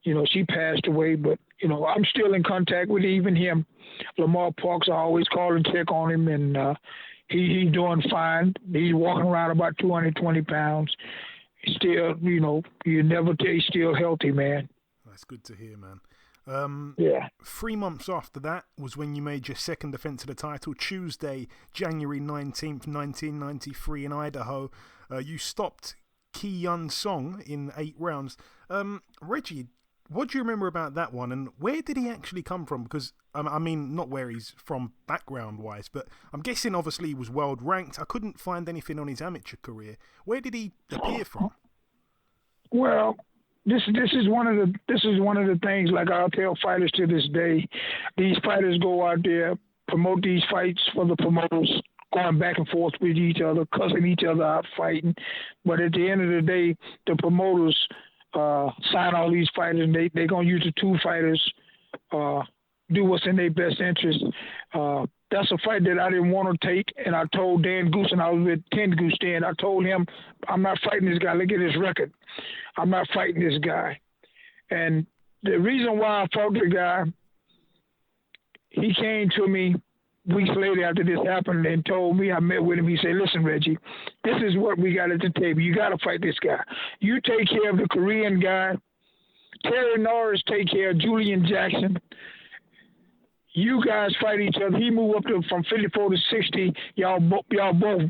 She passed away, but, I'm still in contact with even him. Lamar Parks, I always call and check on him, and he's doing fine. He's walking around about 220 pounds. He's still, you never tell he's still healthy, man. That's good to hear, man. 3 months after that was when you made your second defense of the title, Tuesday, January 19th, 1993 in Idaho. You stopped Ki Yun Song in 8 rounds. Reggie, what do you remember about that one, and where did he actually come from? Because, I mean, not where he's from background-wise, but I'm guessing obviously he was world-ranked. I couldn't find anything on his amateur career. Where did he appear from? Well, this is one of the things, like I'll tell fighters to this day. These fighters go out there, promote these fights for the promoters, going back and forth with each other, cussing each other out, fighting. But at the end of the day, the promoters sign all these fighters, and they're going to use the 2 fighters, do what's in their best interest. That's a fight that I didn't want to take, and I told Dan Goose, and I was with 10 Goose then, I told him, I'm not fighting this guy. Look at his record. I'm not fighting this guy. And the reason why I fought the guy, he came to me weeks later after this happened and told me, I met with him, he said, listen, Reggie, this is what we got at the table. You got to fight this guy. You take care of the Korean guy. Terry Norris take care of Julian Jackson. You guys fight each other. He moved up from 54 to 60. Y'all both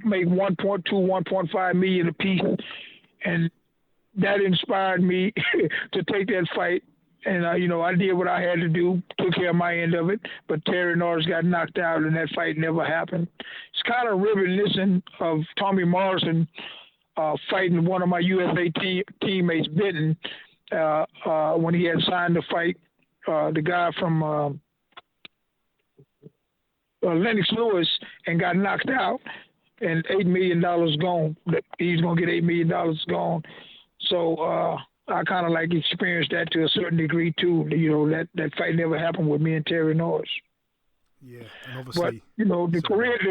make 1.2, 1.5 million apiece. And that inspired me to take that fight. And, I did what I had to do, took care of my end of it. But Terry Norris got knocked out, and that fight never happened. It's kind of reminiscent of Tommy Morrison fighting one of my USA teammates, Benton, when he had signed the fight. The guy from Lennox Lewis, and got knocked out, and $8 million gone. He's going to get $8 million gone. So I kind of like experienced that to a certain degree too. That fight never happened with me and Terry Norris. Yeah, and obviously. But the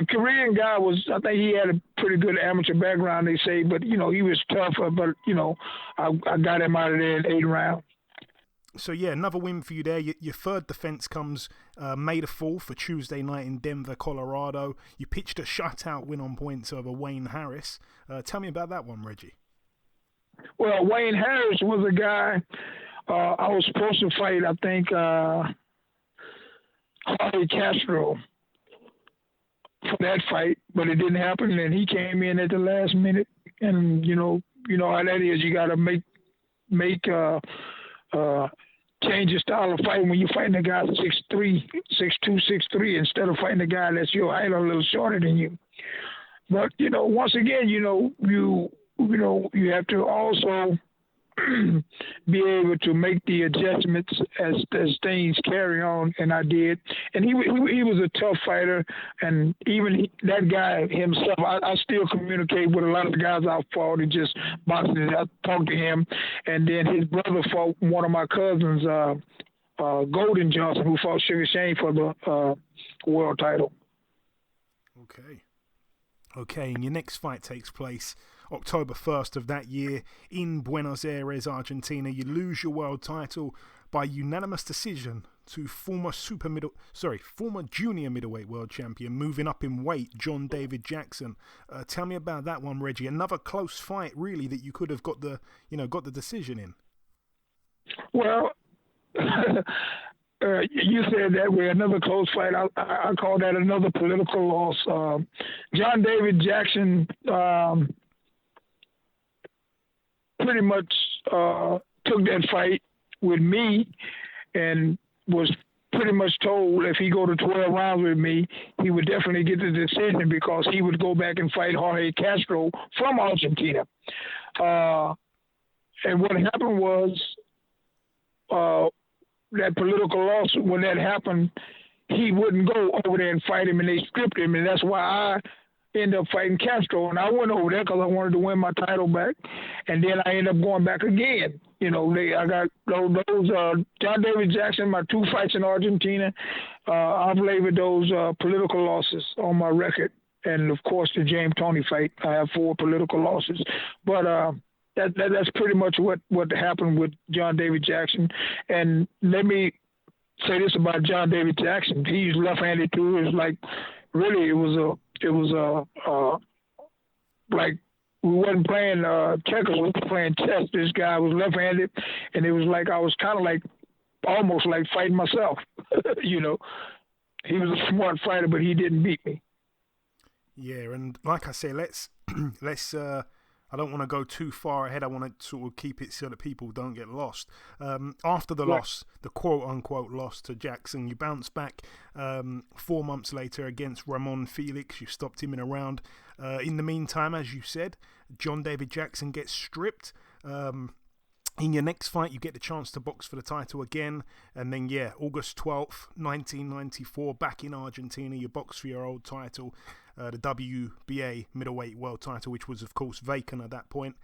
Korean guy was, I think he had a pretty good amateur background, they say, but he was tougher. But I got him out of there in 8 rounds. So yeah, another win for you there. Your third defense comes May the 4th for Tuesday night in Denver, Colorado. You pitched a shutout win on points over Wayne Harris. Tell me about that one, Reggie. Well, Wayne Harris was a guy I was supposed to fight, I think, Jorge Castro for that fight, but it didn't happen, and he came in at the last minute. And you know how that is. You got to make change your style of fighting when you're fighting a guy 6'3", 6'2", 6'3", instead of fighting a guy that's your height or a little shorter than you. But once again, you have to also be able to make the adjustments as things carry on, and I did. And he was a tough fighter, and even that guy himself, I still communicate with a lot of the guys I fought and just boxing. I talked to him, and then his brother fought one of my cousins, Golden Johnson, who fought Sugar Shane for the world title. Okay, and your next fight takes place October 1st of that year in Buenos Aires, Argentina. You lose your world title by unanimous decision to former junior middleweight world champion, moving up in weight, John David Jackson. Tell me about that one, Reggie. Another close fight, really, that you could have got the decision in. Well, you said that way, another close fight. I call that another political loss. John David Jackson pretty much took that fight with me and was pretty much told if he go to 12 rounds with me, he would definitely get the decision because he would go back and fight Jorge Castro from Argentina. And what happened was that political loss, when that happened, he wouldn't go over there and fight him, and they stripped him, and that's why I ended up fighting Castro. And I went over there because I wanted to win my title back, and then I ended up going back again. I got those John David Jackson, my 2 fights in Argentina. I've labeled those political losses on my record, and of course the James Toney fight, I have 4 political losses. But that's pretty much what happened with John David Jackson. And let me say this about John David Jackson: he's left-handed too. It's like really, it was like we wasn't playing checkers, we were playing chess. This guy was left-handed, and it was like I was kind of like almost like fighting myself. He was a smart fighter, but he didn't beat me. Yeah, and like I say, let's I don't want to go too far ahead. I want to sort of keep it so that people don't get lost. After the loss, the quote-unquote loss to Jackson, you bounced back 4 months later against Ramon Felix. You stopped him in a round. In the meantime, as you said, John David Jackson gets stripped. In your next fight, you get the chance to box for the title again. And then, August 12th, 1994, back in Argentina, you box for your old title, the WBA middleweight world title, which was, of course, vacant at that point.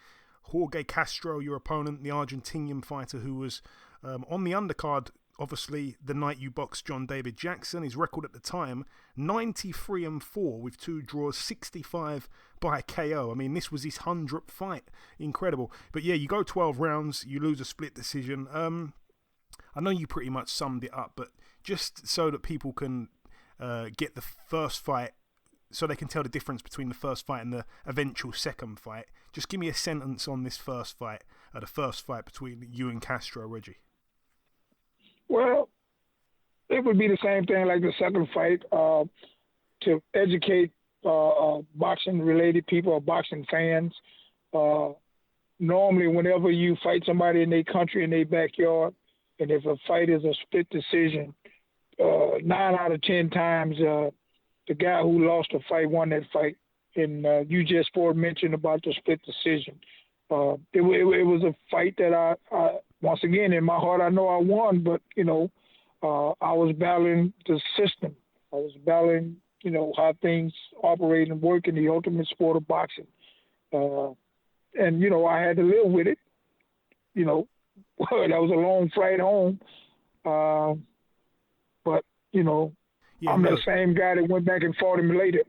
Jorge Castro, your opponent, the Argentinian fighter who was on the undercard, obviously, the night you boxed John David Jackson. His record at the time, 93-4 with 2 draws, 65 by KO. I mean, this was his 100th fight. Incredible. But yeah, you go 12 rounds, you lose a split decision. I know you pretty much summed it up, but just so that people can get the first fight, so they can tell the difference between the first fight and the eventual second fight, just give me a sentence on this first fight, the first fight between you and Castro, Reggie. Well, it would be the same thing like the second fight, to educate boxing-related people or boxing fans. Normally, whenever you fight somebody in their country, in their backyard, and if a fight is a split decision, 9 out of 10 times the guy who lost the fight won that fight. And you just mentioned about the split decision. It was a fight that I once again, in my heart, I know I won, but, I was battling the system. I was battling, how things operate and work in the ultimate sport of boxing. And, I had to live with it. That was a long flight home. But, I'm the same guy that went back and fought him later.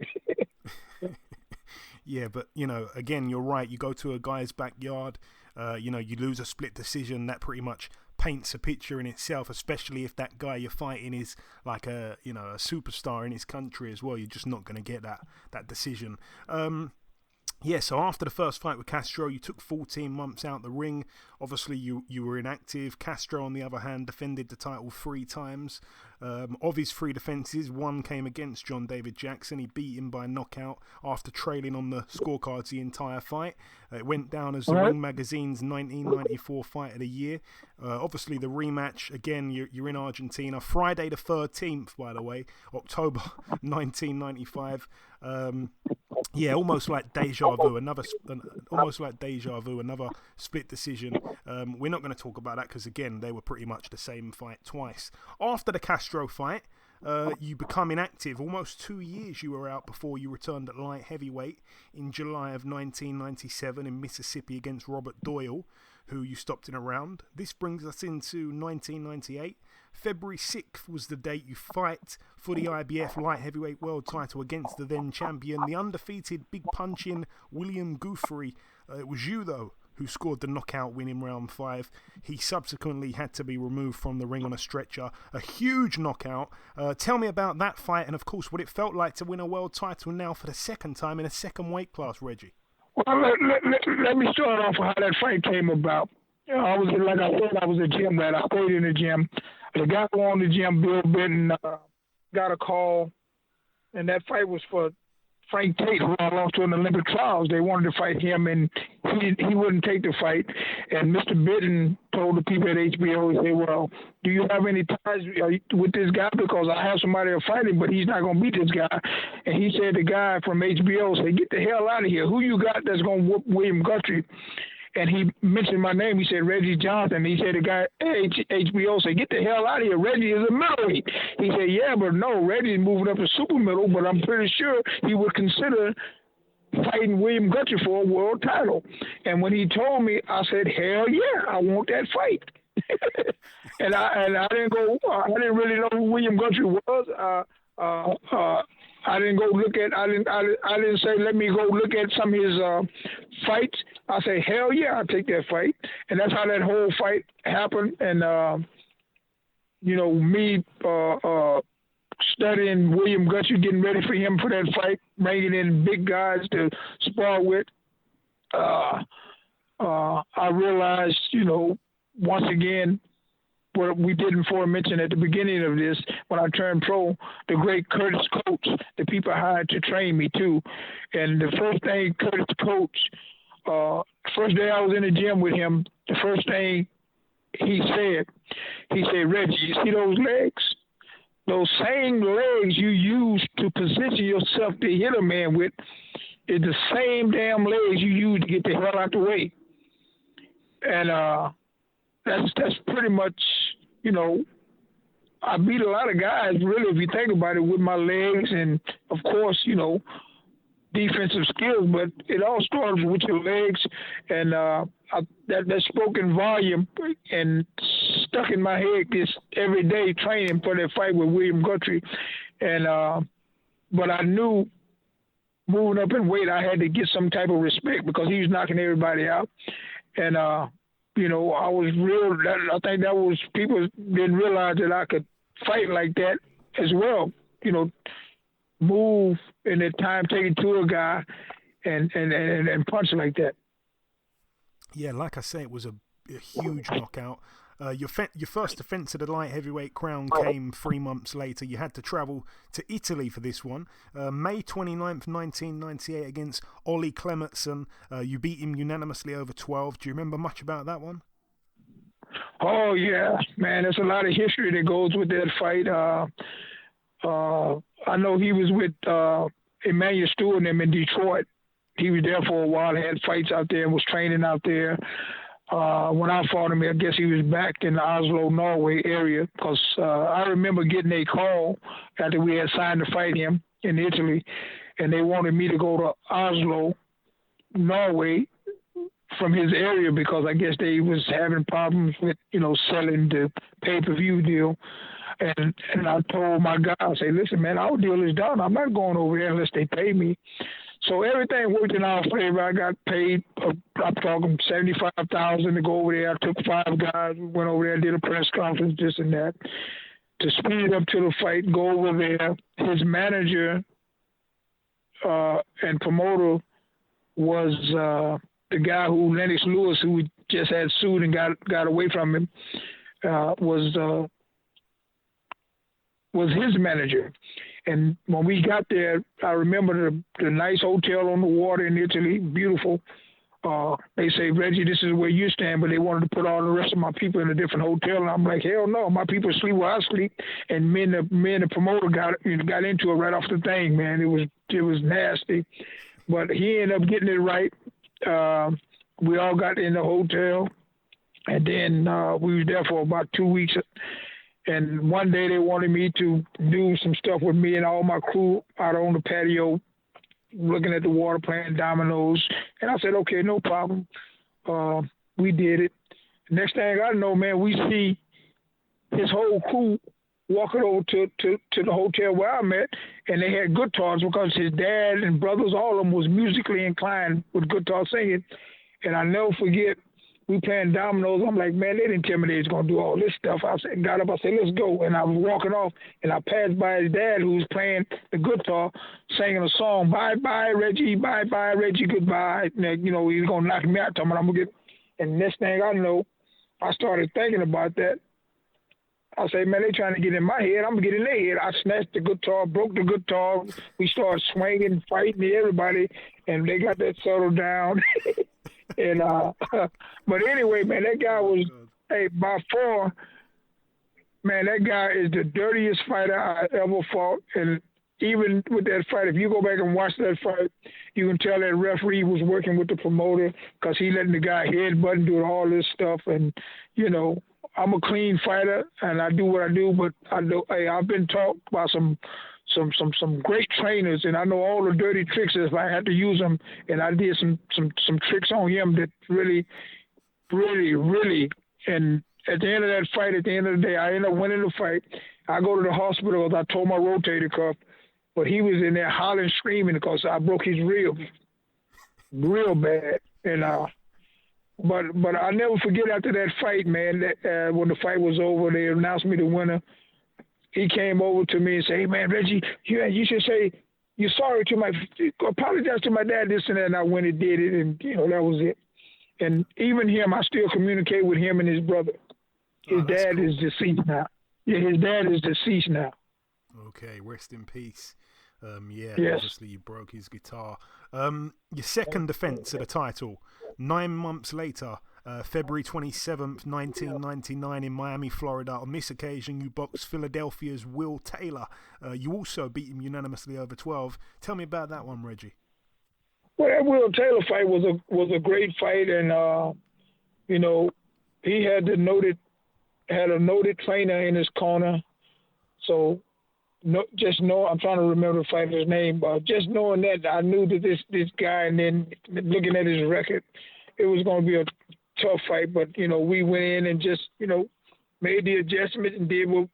Yeah, but, again, you're right. You go to a guy's backyard, you lose a split decision. That pretty much paints a picture in itself, especially if that guy you're fighting is like a superstar in his country as well. You're just not going to get that decision. So after the first fight with Castro, you took 14 months out the ring. Obviously, you were inactive. Castro, on the other hand, defended the title 3 times. Of his 3 defences, 1 came against John David Jackson. He beat him by knockout after trailing on the scorecards the entire fight. It went down as the Ring Magazine's 1994 Fight of the Year. Obviously, the rematch, again, you're in Argentina. Friday the 13th, by the way, October 1995. Yeah, almost like deja vu. Another split decision. We're not going to talk about that because, again, they were pretty much the same fight twice. After the Castro fight, you become inactive. Almost 2 years you were out before you returned at light heavyweight in July of 1997 in Mississippi against Robert Doyle, who you stopped in a round. This brings us into 1998. February 6th was the date you fight for the IBF light heavyweight world title against the then champion, the undefeated big punching William Guthrie. It was you, though, who scored the knockout win in round 5. He subsequently had to be removed from the ring on a stretcher. A huge knockout. Tell me about that fight and, of course, what it felt like to win a world title now for the second time in a second weight class, Reggie. Well, let me start off with how that fight came about. You know, I was a gym rat. I stayed in the gym. The guy who owned the gym, Bill Benton, got a call, and that fight was for Frank Tate, who I lost to in the Olympic trials. They wanted to fight him, and he wouldn't take the fight. And Mr. Benton told the people at HBO, he said, well, do you have any ties with this guy? Because I have somebody to fight him, but he's not going to beat this guy. And he said, the guy from HBO said, get the hell out of here. Who you got that's going to whoop William Guthrie? And he mentioned my name. He said, Reggie Johnson. He said, the guy at HBO said, get the hell out of here. Reggie is a middleweight. He said, yeah, but no, Reggie's moving up to super middle, but I'm pretty sure he would consider fighting William Guthrie for a world title. And when he told me, I said, hell yeah, I want that fight. and I didn't really know who William Guthrie was. I didn't go look at. I didn't say let me go look at some of his fights. I say hell yeah, I'll take that fight, and that's how that whole fight happened. And me studying William Guthrie, getting ready for him for that fight, bringing in big guys to spar with. I realized, once again, what we didn't mention at the beginning of this, when I turned pro, the great Curtis Coates, the people hired to train me too. And the first thing Curtis Coates, first day I was in the gym with him, the first thing he said, Reggie, you see those legs? Those same legs you use to position yourself to hit a man with is the same damn legs you use to get the hell out the way. And that's pretty much, I beat a lot of guys, really, if you think about it, with my legs and, of course, defensive skills. But it all started with your legs, and that spoken volume and stuck in my head this every day training for that fight with William Guthrie. And but I knew moving up in weight, I had to get some type of respect because he was knocking everybody out. And I was real. I think that was, people didn't realize that I could fight like that as well. Move in the time taken to a guy and punch like that. Yeah, like I say, it was a huge knockout. Your first defence of the light heavyweight crown came 3 months later. You had to travel to Italy for this one. May 29th, 1998 against Ollie Clementson. You beat him unanimously over 12. Do you remember much about that one? Oh, yeah, man. There's a lot of history that goes with that fight. I know he was with Emmanuel Stewart and them in Detroit. He was there for a while, had fights out there and was training out there. When I fought him, I guess he was back in the Oslo, Norway area, because I remember getting a call after we had signed to fight him in Italy, and they wanted me to go to Oslo, Norway, from his area because I guess they was having problems with, selling the pay-per-view deal. And I told my guy, I said, listen, man, our deal is done. I'm not going over there unless they pay me. So everything worked in our favor. I got paid, I'm talking $75,000 to go over there. I took 5 guys. We went over there, did a press conference, this and that, to speed up to the fight, go over there. His manager and promoter was the guy who, Lennox Lewis, who we just had sued and got away from him, was was his manager. And when we got there, I remember the nice hotel on the water in Italy, beautiful. They say, Reggie, this is where you stand, but they wanted to put all the rest of my people in a different hotel. And I'm like, hell no, my people sleep where I sleep. And me and the promoter got into it right off the thing, man. It was nasty, but he ended up getting it right. We all got in the hotel, and then we were there for about 2 weeks. And one day they wanted me to do some stuff with me and all my crew out on the patio, looking at the water, playing dominoes. And I said, okay, no problem. We did it. Next thing I know, man, we see his whole crew walking over to the hotel where I'm at, and they had guitars because his dad and brothers, all of them, was musically inclined with guitar singing. And I never forget, we playing dominoes. I'm like, man, they didn't tell me they was going to do all this stuff. I got up, I said, let's go. And I was walking off, and I passed by his dad, who was playing the guitar, singing a song, bye-bye, Reggie, bye-bye, Reggie, goodbye. And, he was going to knock me out, talking about I'm going to get. And next thing I know, I started thinking about that. I say, man, they trying to get in my head. I'm going to get in their head. I snatched the guitar, broke the guitar. We started swinging, fighting everybody, and they got that settled down. And but anyway, man, that guy was by far, man, that guy is the dirtiest fighter I ever fought. And even with that fight, if you go back and watch that fight, you can tell that referee was working with the promoter because he letting the guy headbutt and do all this stuff. And I'm a clean fighter and I do what I do, but I've been taught by some great trainers, and I know all the dirty tricks if I had to use them. And I did some tricks on him that really, really, really. And at the end of that fight, at the end of the day, I ended up winning the fight. I go to the hospital because I tore my rotator cuff, but he was in there hollering, screaming because I broke his ribs real bad. And but I never forget after that fight, man. That when the fight was over, they announced me the winner. He came over to me and said, hey, man, Reggie, you should say you're sorry apologize to my dad, this and that. And I went and did it, and, that was it. And even him, I still communicate with him and his brother. His dad is deceased now. Yeah, his dad is deceased now. Okay, rest in peace. Yes. Obviously you broke his guitar. Your second defense of the title, 9 months later, February 27th, 1999 in Miami, Florida. On this occasion, you boxed Philadelphia's Will Taylor. You also beat him unanimously over 12. Tell me about that one, Reggie. Well, that Will Taylor fight was a great fight, and he had a noted trainer in his corner. So I'm trying to remember the fighter's name, but just knowing that, I knew that this guy, and then looking at his record, it was going to be a tough fight. But we went in and just made the adjustment and did what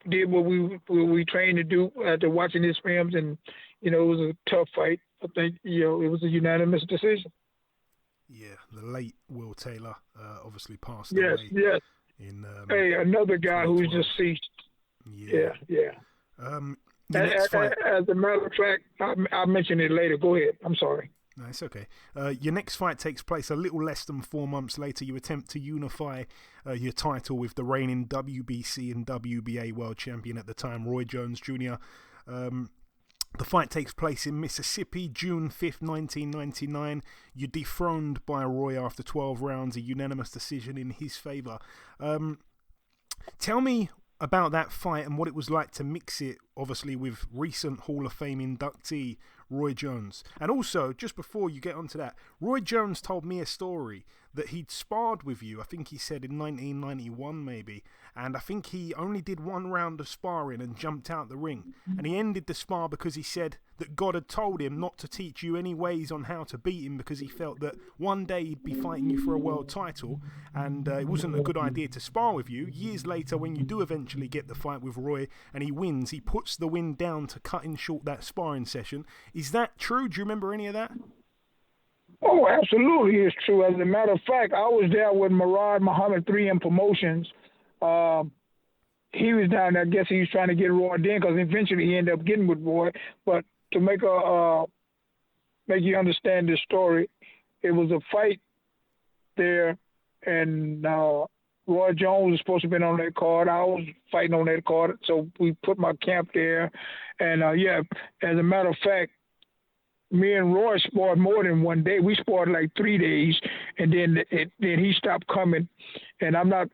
we trained to do after watching his films, and it was a tough fight. I think it was a unanimous decision. Yeah, the late Will Taylor obviously passed away. Yes. In another guy who's deceased. Yeah. As a matter of fact, I'll mention it later. Go ahead. I'm sorry. No, it's okay. Your next fight takes place a little less than 4 months later. You attempt to unify your title with the reigning WBC and WBA world champion at the time, Roy Jones Jr. The fight takes place in Mississippi, June 5th, 1999. You're dethroned by Roy after 12 rounds, a unanimous decision in his favour. Tell me about that fight and what it was like to mix it, obviously, with recent Hall of Fame inductee Roy Jones. And also, just before you get onto that, Roy Jones told me a story that he'd sparred with you, I think he said in 1991 maybe, and I think he only did 1 round of sparring and jumped out the ring. And he ended the spar because he said that God had told him not to teach you any ways on how to beat him, because he felt that one day he'd be fighting you for a world title, and it wasn't a good idea to spar with you. Years later, when you do eventually get the fight with Roy and he wins, he puts the win down to cutting short that sparring session. Is that true? Do you remember any of that? Oh, absolutely, it's true. As a matter of fact, I was there with Murad Muhammad 3M Promotions. He was down there. I guess he was trying to get Roy in, because eventually he ended up getting with Roy. But to make you understand this story, it was a fight there, and Roy Jones was supposed to have been on that card. I was fighting on that card, so we put my camp there. And, as a matter of fact, me and Roy sparred more than one day. We sparred like 3 days, and then he stopped coming. And I'm not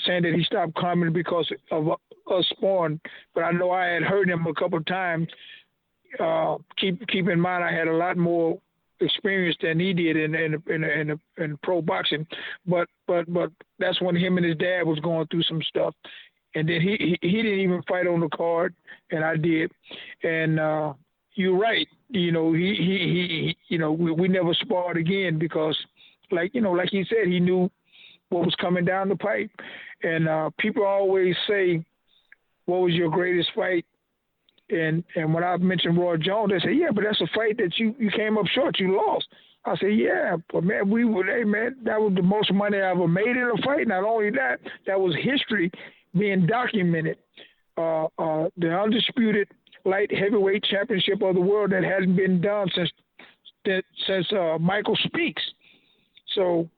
saying that he stopped coming because of us sparring, but I know I had heard him a couple of times. Keep in mind, I had a lot more experience than he did in pro boxing, but that's when him and his dad was going through some stuff, and then he didn't even fight on the card, and I did, and you're right, he we never sparred again because like he said, he knew what was coming down the pipe, and people always say, what was your greatest fight? And when I mentioned Roy Jones, they say, yeah, but that's a fight that you came up short, you lost. I say, yeah, but man, that was the most money I ever made in a fight. Not only that, that was history being documented. The undisputed light heavyweight championship of the world that hasn't been done since Michael Speaks. So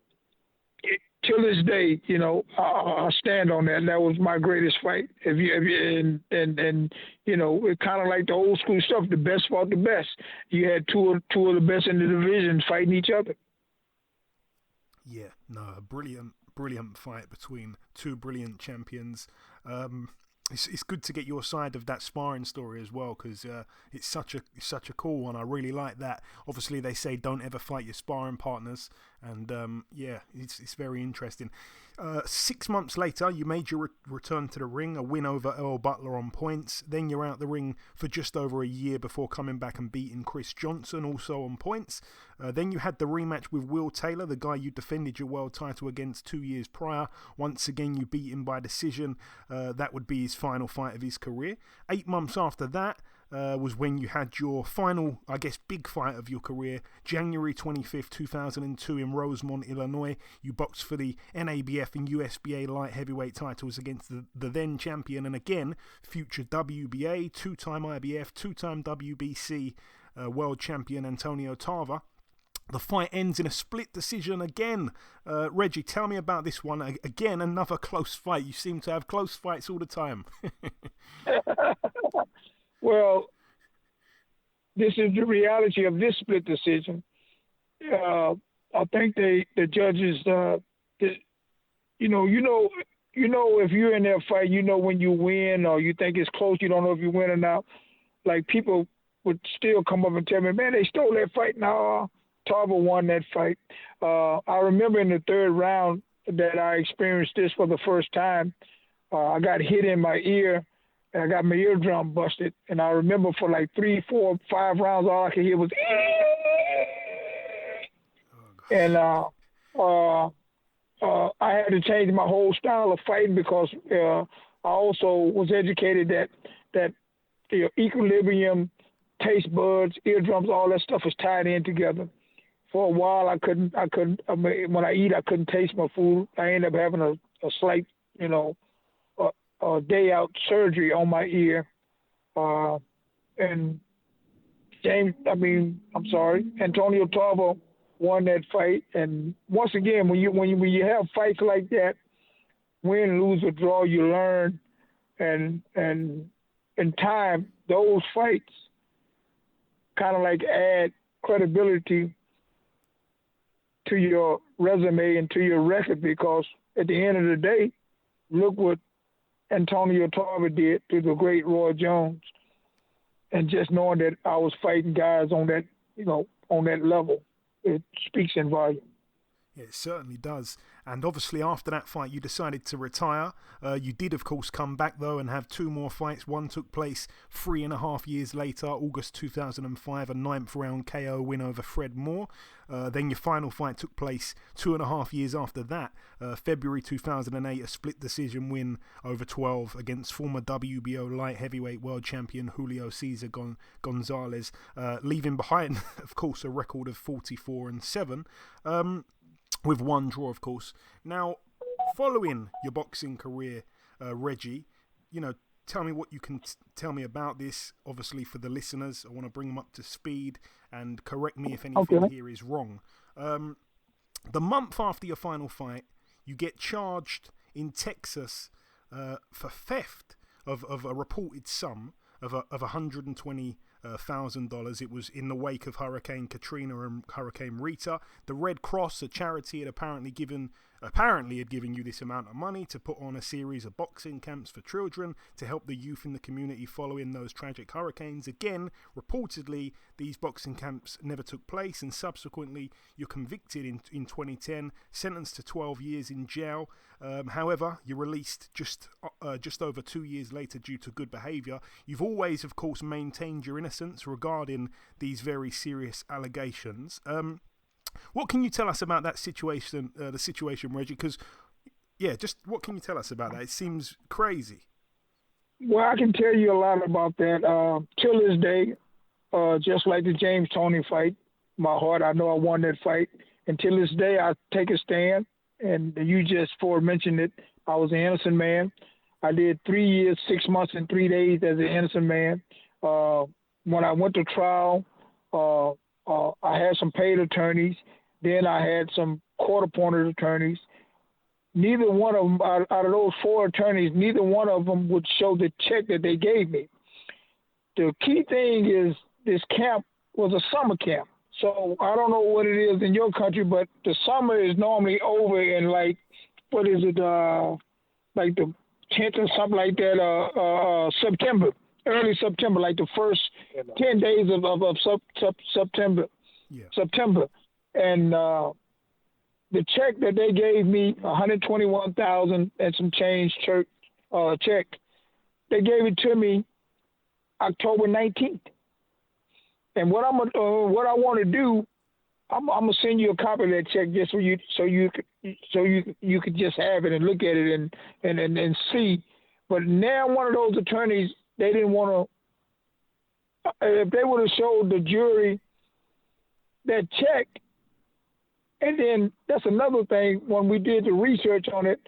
till this day, I stand on that. That was my greatest fight. And it's kind of like the old school stuff. The best fought the best. You had two of the best in the division fighting each other. Yeah, no, a brilliant fight between two brilliant champions. It's good to get your side of that sparring story as well, because it's such a cool one. I really like that. Obviously, they say don't ever fight your sparring partners, and it's very interesting. 6 months later, you made your return to the ring, a win over Earl Butler on points. Then you're out the ring for just over a year before coming back and beating Chris Johnson, also on points. Then you had the rematch with Will Taylor, the guy you defended your world title against 2 years prior. Once again, you beat him by decision. That would be his final fight of his career. 8 months after that was when you had your final, I guess, big fight of your career, January 25th, 2002 in Rosemont, Illinois. You boxed for the NABF and USBA light heavyweight titles against the then champion and again future WBA, two-time IBF, two-time WBC world champion Antonio Tarver. The fight ends in a split decision again. Reggie, tell me about this one. Again, another close fight. You seem to have close fights all the time. Well, this is the reality of this split decision. I think the judges, if you're in that fight, when you win or you think it's close, you don't know if you win or not. Like, people would still come up and tell me, man, they stole that fight. No, Tarver won that fight. I remember in the third round that I experienced this for the first time. I got hit in my ear, and I got my eardrum busted. And I remember for like 3, 4, 5 rounds, all I could hear was, and I had to change my whole style of fighting because I also was educated that equilibrium, taste buds, eardrums, all that stuff is tied in together. For a while, I couldn't. When I eat, I couldn't taste my food. I ended up having a slight, a day out surgery on my ear. And Antonio Tarver won that fight. And once again, when you have fights like that, win, lose, or draw, you learn. And in time, those fights kind of like add credibility to your resume and to your record, because at the end of the day, look what Antonio Tarver did to the great Roy Jones. And just knowing that I was fighting guys on that, on that level, it speaks in volume. Yeah, it certainly does. And obviously after that fight, you decided to retire. You did, of course, come back, though, and have 2 more fights. One took place 3.5 years later, August 2005, a 9th round KO win over Fred Moore. Then your final fight took place 2.5 years after that, February 2008, a split decision win over 12 against former WBO light heavyweight world champion Julio Cesar Gonzalez, leaving behind, of course, a record of 44-7. With 1 draw, of course. Now, following your boxing career, Reggie, tell me what you can tell me about this. Obviously, for the listeners, I want to bring them up to speed and correct me if anything here is wrong. The month after your final fight, you get charged in Texas for theft of a reported sum of $120,000. It was in the wake of Hurricane Katrina and Hurricane Rita. The Red Cross, a charity, had apparently had given you this amount of money to put on a series of boxing camps for children to help the youth in the community following those tragic hurricanes. Again, reportedly, these boxing camps never took place, and subsequently you're convicted in 2010, sentenced to 12 years in jail. However, you're released just over 2 years later due to good behaviour. You've always, of course, maintained your innocence regarding these very serious allegations. What can you tell us about that situation, Reggie? Because, just what can you tell us about that? It seems crazy. Well, I can tell you a lot about that. Till this day, just like the James Toney fight, my heart, I know I won that fight. Until this day, I take a stand. And you just mentioned it. I was an innocent man. I did 3 years, 6 months, and 3 days as an innocent man. When I went to trial, I had some paid attorneys. Then I had some court-appointed attorneys. Neither one of them, out of those 4 attorneys, neither one of them would show the check that they gave me. The key thing is this camp was a summer camp. So I don't know what it is in your country, but the summer is normally over in like the 10th or something like that, September, early September, like the first 10 days of September. Yeah. September. And the check that they gave me, $121,000 and some change check, they gave it to me October 19th. And what I want to do, I'm gonna send you a copy of that check just so you could just have it and look at it and see. But now one of those attorneys, they didn't want to. If they would have showed the jury that check, and then that's another thing. When we did the research on it,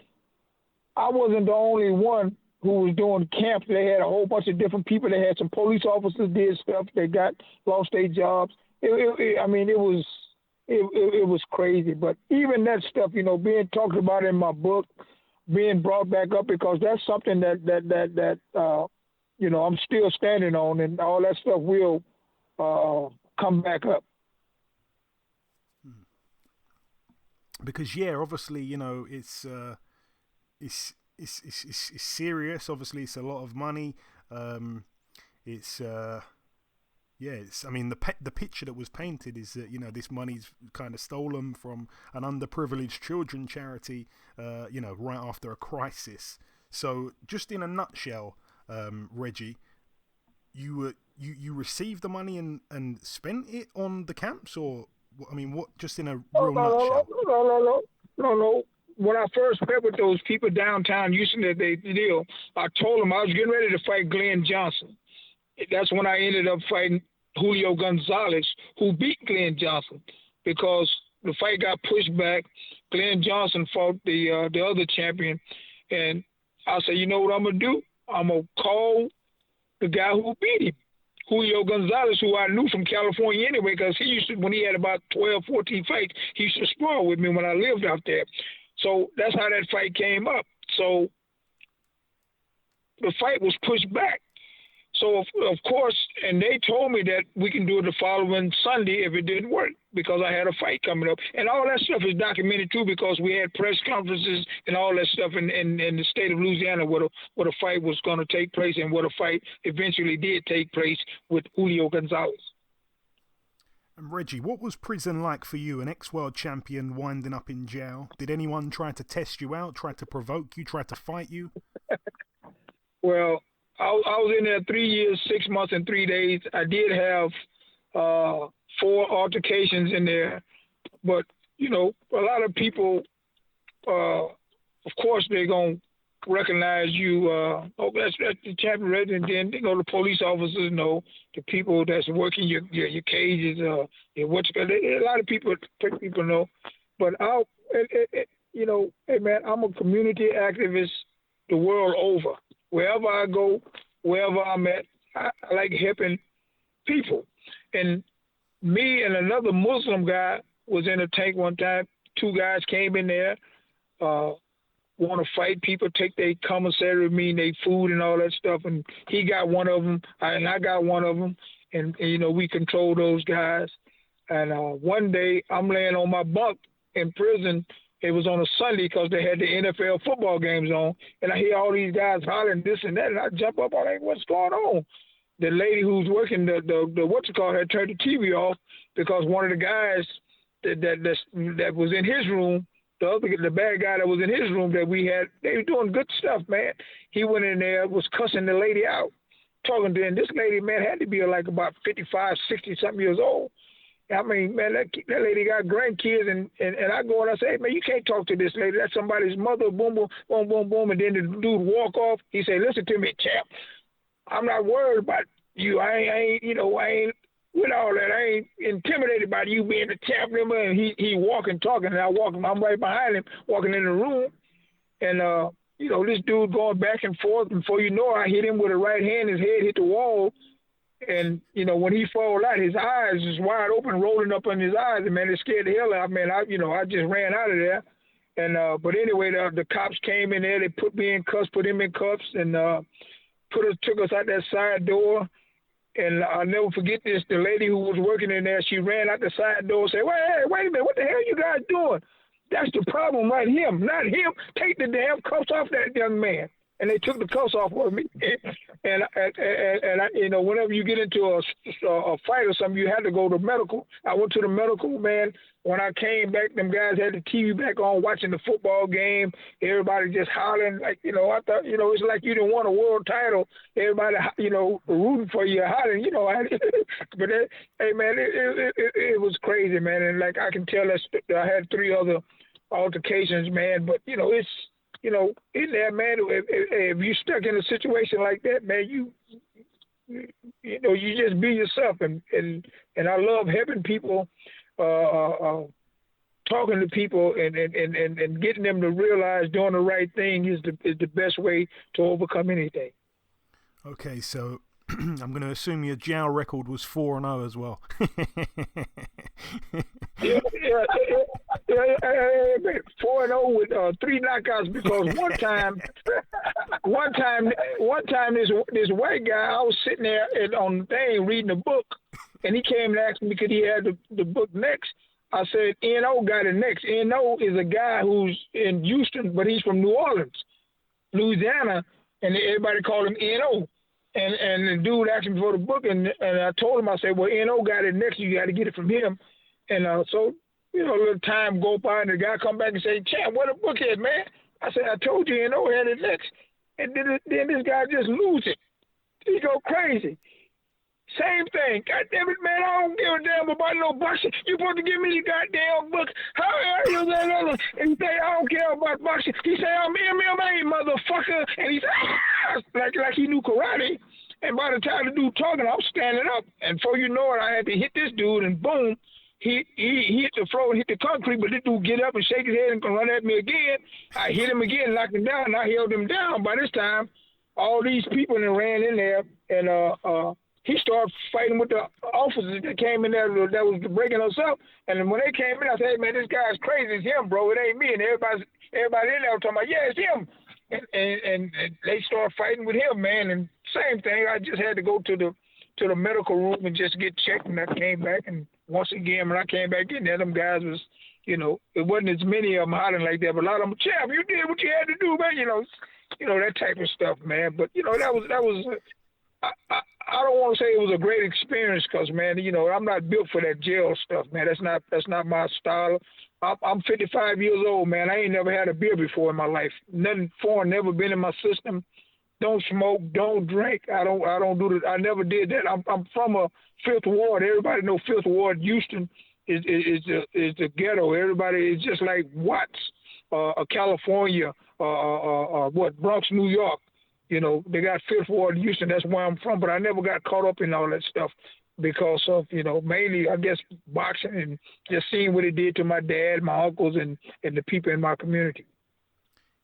I wasn't the only one who was doing camps. They had a whole bunch of different people. They had some police officers did stuff. They lost their jobs. It was crazy. But even that stuff, being talked about in my book, being brought back up, because that's something that I'm still standing on, and all that stuff will come back up. Because obviously, it's serious. Obviously, it's a lot of money. The picture that was painted is that this money's kind of stolen from an underprivileged children charity, right after a crisis. So, just in a nutshell, Reggie, you received the money and spent it on the camps, or what? Just in a real nutshell. No. When I first met with those people downtown Houston that they deal, I told them I was getting ready to fight Glenn Johnson. That's when I ended up fighting Julio Gonzalez, who beat Glenn Johnson, because the fight got pushed back. Glenn Johnson fought the other champion, and I said, you know what I'm gonna do? I'm gonna call the guy who beat him, Julio Gonzalez, who I knew from California anyway, because he used to, when he had about 12, 14 fights, he used to spar with me when I lived out there. So that's how that fight came up. So the fight was pushed back. So, of course, and they told me that we can do it the following Sunday if it didn't work, because I had a fight coming up. And all that stuff is documented, too, because we had press conferences and all that stuff in the state of Louisiana where the fight was going to take place, and where the fight eventually did take place with Julio Gonzalez. And Reggie, what was prison like for you, an ex-world champion winding up in jail? Did anyone try to test you out, try to provoke you, try to fight you? Well, I was in there 3 years, 6 months, and 3 days. I did have 4 altercations in there. But, a lot of people, of course, they're going to recognize you. That's the champion, Reggie. And then, the police officers know, the people that's working your cages, a lot of people know. But hey man, I'm a community activist the world over. Wherever I go, wherever I'm at, I like helping people. And me and another Muslim guy was in a tank one time. 2 guys came in there. want to fight people, take their commissary, mean their food and all that stuff. And he got one of them, and I got one of them. And you know, we control those guys. And one day I'm laying on my bunk in prison. It was on a Sunday because they had the NFL football games on. And I hear all these guys hollering this and that. And I jump up, I'm like, what's going on? The lady who's working the had turned the TV off because one of the guys that was in his room, the bad guy that was in his room that we had, they were doing good stuff, man. He went in there, was cussing the lady out, talking to her. And this lady, man, had to be like about 55, 60-something years old. I mean, man, that lady got grandkids, and I go and I say, hey, man, you can't talk to this lady. That's somebody's mother, boom, boom, boom, boom, boom. And then the dude walk off. He say, listen to me, champ. I'm not worried about you. I ain't with all that. I ain't intimidated by you being the champ member. And he walking, talking, and I'm right behind him, walking in the room. And, you know, this dude going back and forth. And before you know it, I hit him with a right hand. His head hit the wall. And, you know, when he fall out, his eyes is wide open, rolling up in his eyes. And, man, it scared the hell out of me. I just ran out of there. And, but anyway, the cops came in there. They put me in cuffs, put him in cuffs, and took us out that side door. And I'll never forget this. The lady who was working in there, she ran out the side door and said, wait a minute, what the hell you guys doing? That's the problem right here, not him. Take the damn cuffs off that young man. And they took the cuffs off of me. And I, you know, whenever you get into a fight or something, you had to go to medical. I went to the medical, man. When I came back, them guys had the TV back on watching the football game. Everybody just hollering. Like, you know, I thought, you know, it's like you didn't won a world title. Everybody, you know, rooting for you, hollering, you know. But, hey, man, it was crazy, man. And, like, I can tell I had 3 other altercations, man. But, you know, it's, you know, in there, man, if you stuck in a situation like that, man, you know, you just be yourself. And I love helping people, talking to people and getting them to realize doing the right thing is the best way to overcome anything. Okay, so I'm going to assume your Jow record was 4-0 as well. Yeah, 4-0 with 3 knockouts because one time this white guy, I was sitting there on the thing reading a book, and he came and asked me could he have the book next. I said, N.O. got it next. N.O. is a guy who's in Houston, but he's from New Orleans, Louisiana, and everybody called him N.O. And the dude asked me for the book, and I told him, I said, well, N.O. got it next. You got to get it from him. And so, you know, a little time go by, and the guy come back and say, champ, what a book is, man. I said, I told you N.O. had it next. And then this guy just lose it. He go crazy. Same thing. God damn it, man, I don't give a damn about no boxing. You supposed to give me the goddamn book. How are you? And he say, I don't care about boxing. He say, I'm MMA, motherfucker. And he say, like he knew karate. And by the time the dude talking, I'm standing up. And before you know it, I had to hit this dude, and boom, he hit the floor and hit the concrete, but this dude get up and shake his head and run at me again. I hit him again, knocked him down, and I held him down. By this time, all these people that ran in there, and he started fighting with the officers that came in there that was breaking us up. And when they came in, I said, hey, man, this guy's crazy. It's him, bro. It ain't me. And everybody in there was talking about, yeah, it's him. And they started fighting with him, man. And same thing, I just had to go to the medical room and just get checked. And I came back. And once again, when I came back in there, them guys was, you know, it wasn't as many of them hollering like that. But a lot of them, champ, you did what you had to do, man. You know, that type of stuff, man. But, you know, that was I don't want to say it was a great experience because, man, you know, I'm not built for that jail stuff, man. That's not my style. I'm 55 years old, man. I ain't never had a beer before in my life. Nothing foreign, never been in my system. Don't smoke, don't drink. I don't do that. I never did that. I'm from a Fifth Ward. Everybody know Fifth Ward, Houston is the ghetto. Everybody is just like Watts, California, Bronx, New York. You know, they got Fifth Ward, Houston. That's where I'm from. But I never got caught up in all that stuff because of, you know, mainly, I guess, boxing and just seeing what it did to my dad, my uncles, and the people in my community.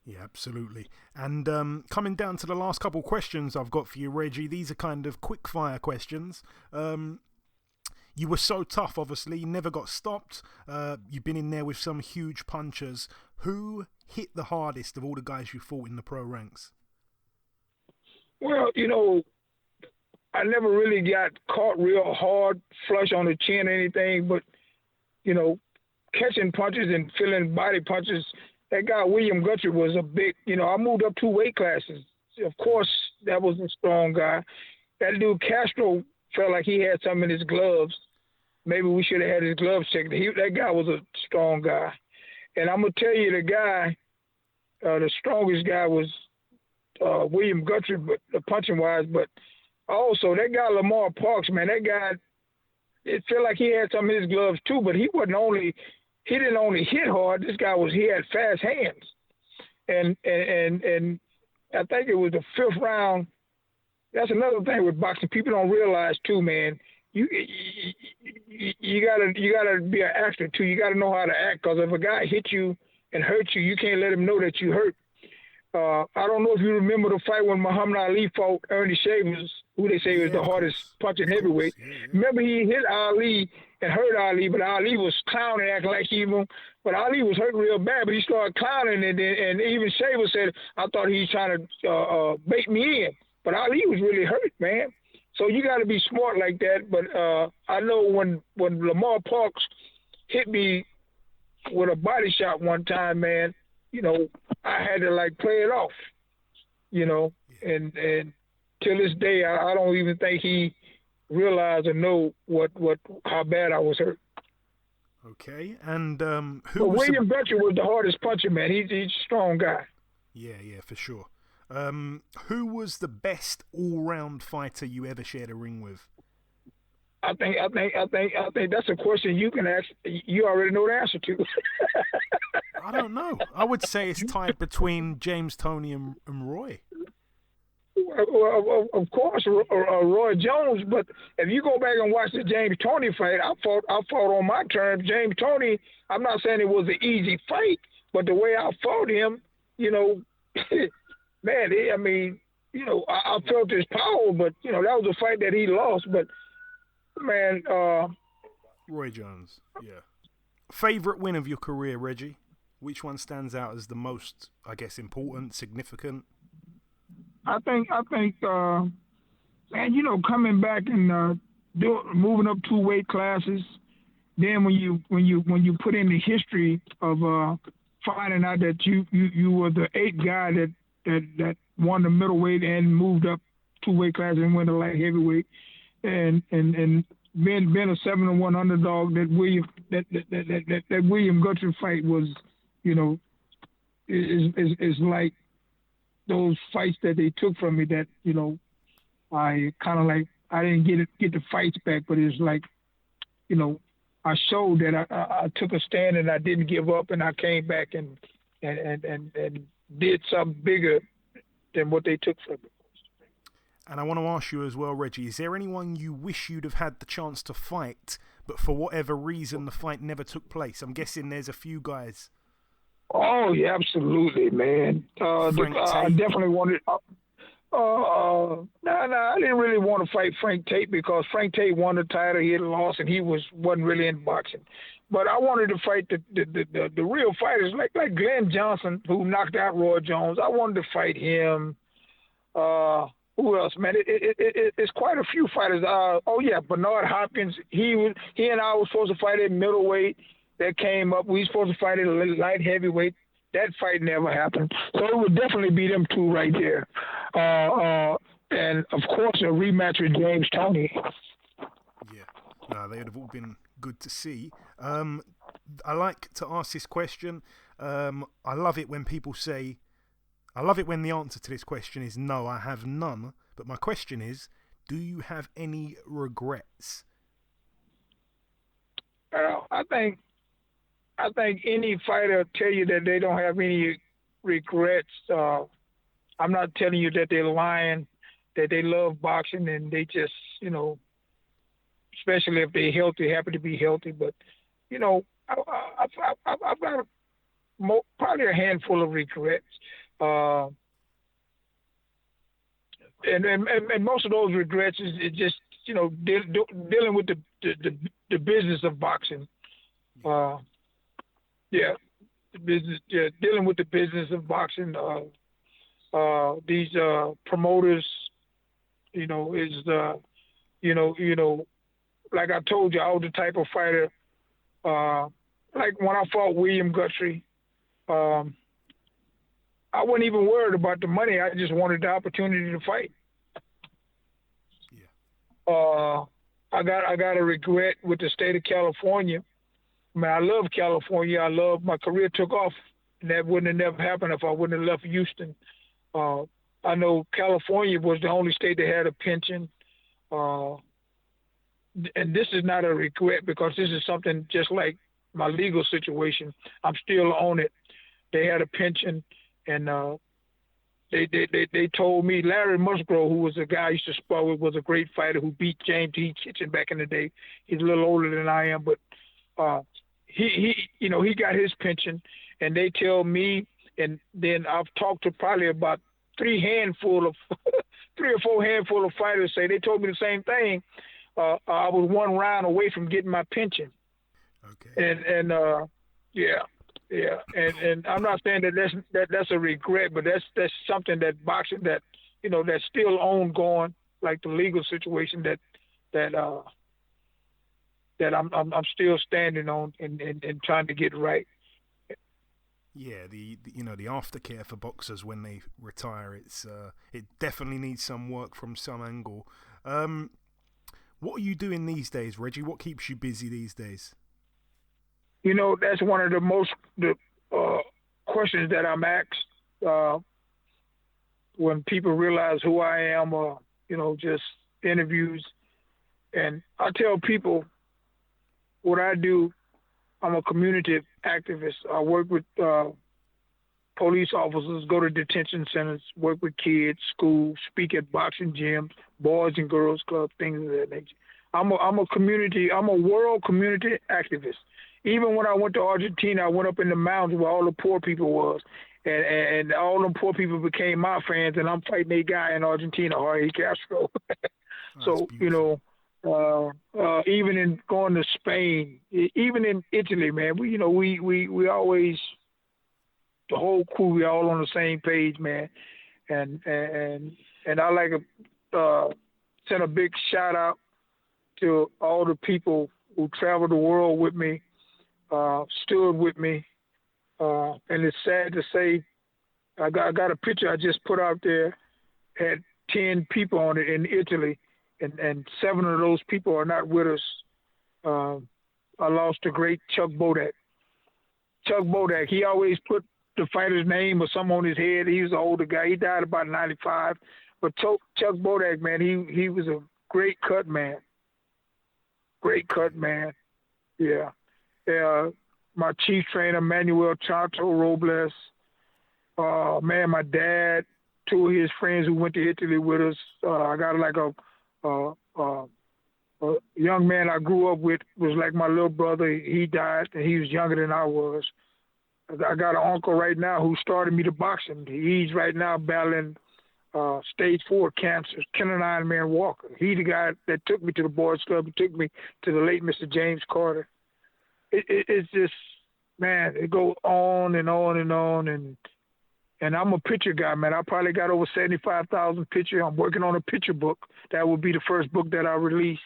Yeah, absolutely. And coming down to the last couple questions I've got for you, Reggie, these are kind of quick fire questions. You were so tough, obviously, you never got stopped. You've been in there with some huge punchers. Who hit the hardest of all the guys you fought in the pro ranks? Well, you know, I never really got caught real hard, flush on the chin or anything, but, you know, catching punches and feeling body punches, that guy William Guthrie was a big, you know, I moved up 2 weight classes. Of course, that was a strong guy. That dude Castro felt like he had something in his gloves. Maybe we should have had his gloves checked. That guy was a strong guy. And I'm going to tell you, the guy, the strongest guy was William Guthrie, but punching-wise, but also that guy Lamar Parks, man, that guy, it felt like he had some in his gloves too, but he didn't only hit hard. This guy he had fast hands. And I think it was the 5th round. That's another thing with boxing. People don't realize too, man. You gotta be an actor too. You gotta know how to act, because if a guy hits you and hurts you, you can't let him know that you hurt. I don't know if you remember the fight when Muhammad Ali fought Ernie Shavers, who they say was the hardest punching heavyweight. Remember, he hit Ali and hurt Ali, but Ali was clowning, acting like but Ali was hurt real bad, but he started clowning, and even Shavers said, I thought he was trying to bait me in. But Ali was really hurt, man. So you got to be smart like that. But I know when Lamar Parks hit me with a body shot one time, man, you know, I had to like play it off, you know, and till this day, I don't even think he realized or know how bad I was hurt. Okay, and William Guthrie was the hardest puncher, man. He's a strong guy. Yeah, for sure. Who was the best all-round fighter you ever shared a ring with? I think that's a question you can ask. You already know the answer to. I don't know. I would say it's tied between James Toney and Roy. Well, of course, Roy Jones. But if you go back and watch the James Toney fight, I fought on my terms. James Toney, I'm not saying it was an easy fight, but the way I fought him, you know, man, I mean, you know, I felt his power, but, you know, that was a fight that he lost. But, man. Roy Jones, yeah. Favorite win of your career, Reggie? Which one stands out as the most, I guess, important, significant? I think, man, you know, coming back and moving up 2 weight classes, then when you put in the history of finding out that you were the 8th guy that won the middleweight and moved up 2 weight classes and went to light heavyweight, and being a 7-1 underdog, that William Guthrie fight was, you know, is like those fights that they took from me that, you know, I kind of like, I didn't get the fights back, but it's like, you know, I showed that I took a stand and I didn't give up, and I came back and did something bigger than what they took from me. And I want to ask you as well, Reggie, is there anyone you wish you'd have had the chance to fight, but for whatever reason the fight never took place? I'm guessing there's a few guys. Oh, yeah, absolutely, man. I definitely wanted. I didn't really want to fight Frank Tate, because Frank Tate won the title, he had lost, and he wasn't really in boxing. But I wanted to fight the real fighters like Glenn Johnson, who knocked out Roy Jones. I wanted to fight him. Who else, man? It's quite a few fighters. Bernard Hopkins. He and I were supposed to fight at middleweight. That came up. We were supposed to fight at light heavyweight. That fight never happened. So it would definitely be them 2 right there. And of course, a rematch with James Toney. Yeah, they would have all been good to see. I like to ask this question. I love it when people say, I love it when the answer to this question is no, I have none. But my question is, do you have any regrets? I think any fighter tell you that they don't have any regrets. I'm not telling you that they're lying, that they love boxing and they just, you know, especially if they're healthy, happy to be healthy. But, you know, I've got probably a handful of regrets. And most of those regrets is just, you know, dealing with the business of boxing. business, dealing with the business of boxing. These promoters, is like I told you, I was the type of fighter. Like when I fought William Guthrie, I wasn't even worried about the money. I just wanted the opportunity to fight. Yeah. I got a regret with the state of California. I mean, I love California. My career took off, and that wouldn't have never happened if I wouldn't have left Houston. I know California was the only state that had a pension. And this is not a regret because this is something just like my legal situation. I'm still on it. They had a pension, and they told me Larry Musgrove, who was a guy I used to spar with, was a great fighter who beat James T. Kitchen back in the day. He's a little older than I am, but he got his pension, and they tell me, and then I've talked to probably about 3 or 4 handful of fighters. They told me the same thing. I was 1 round away from getting my pension. Okay. And I'm not saying that's a regret, but that's something that boxing that's still ongoing, like the legal situation that I'm still standing on and trying to get right. Yeah, the aftercare for boxers when they retire, it definitely needs some work from some angle. What are you doing these days, Reggie? What keeps you busy these days? That's one of the questions that I'm asked when people realize who I am, just interviews. And I tell people what I do. I'm a community activist. I work with police officers, go to detention centers, work with kids, schools, speak at boxing gyms, boys and girls clubs, things of that nature. I'm a world community activist. Even when I went to Argentina, I went up in the mountains where all the poor people was, and all them poor people became my fans, and I'm fighting a guy in Argentina, Jorge Castro. So, even in going to Spain, even in Italy, man, we always, the whole crew, we all on the same page, man. And I like to send a big shout out to all the people who traveled the world with me, stood with me. And it's sad to say, I got a picture I just put out there, had 10 people on it in Italy. And 7 of those people are not with us. I lost the great Chuck Bodak. Chuck Bodak, he always put the fighter's name or something on his head. He was an older guy. He died about 95. But Chuck Bodak, man, he was a great cut man. Great cut man. Yeah. My chief trainer, Manuel Chato Robles. Man, my dad, 2 of his friends who went to Italy with us. I got like a young man I grew up with, was like my little brother. He died, and he was younger than I was. I got an uncle right now who started me to boxing. He's right now battling stage 4 cancer, Ken Iron Man Walker. He's the guy that took me to the boys club and took me to the late Mr. James Carter. It's just, man, it goes on and on and on. And I'm a picture guy, man. I probably got over 75,000 pictures. I'm working on a picture book. That will be the first book that I release.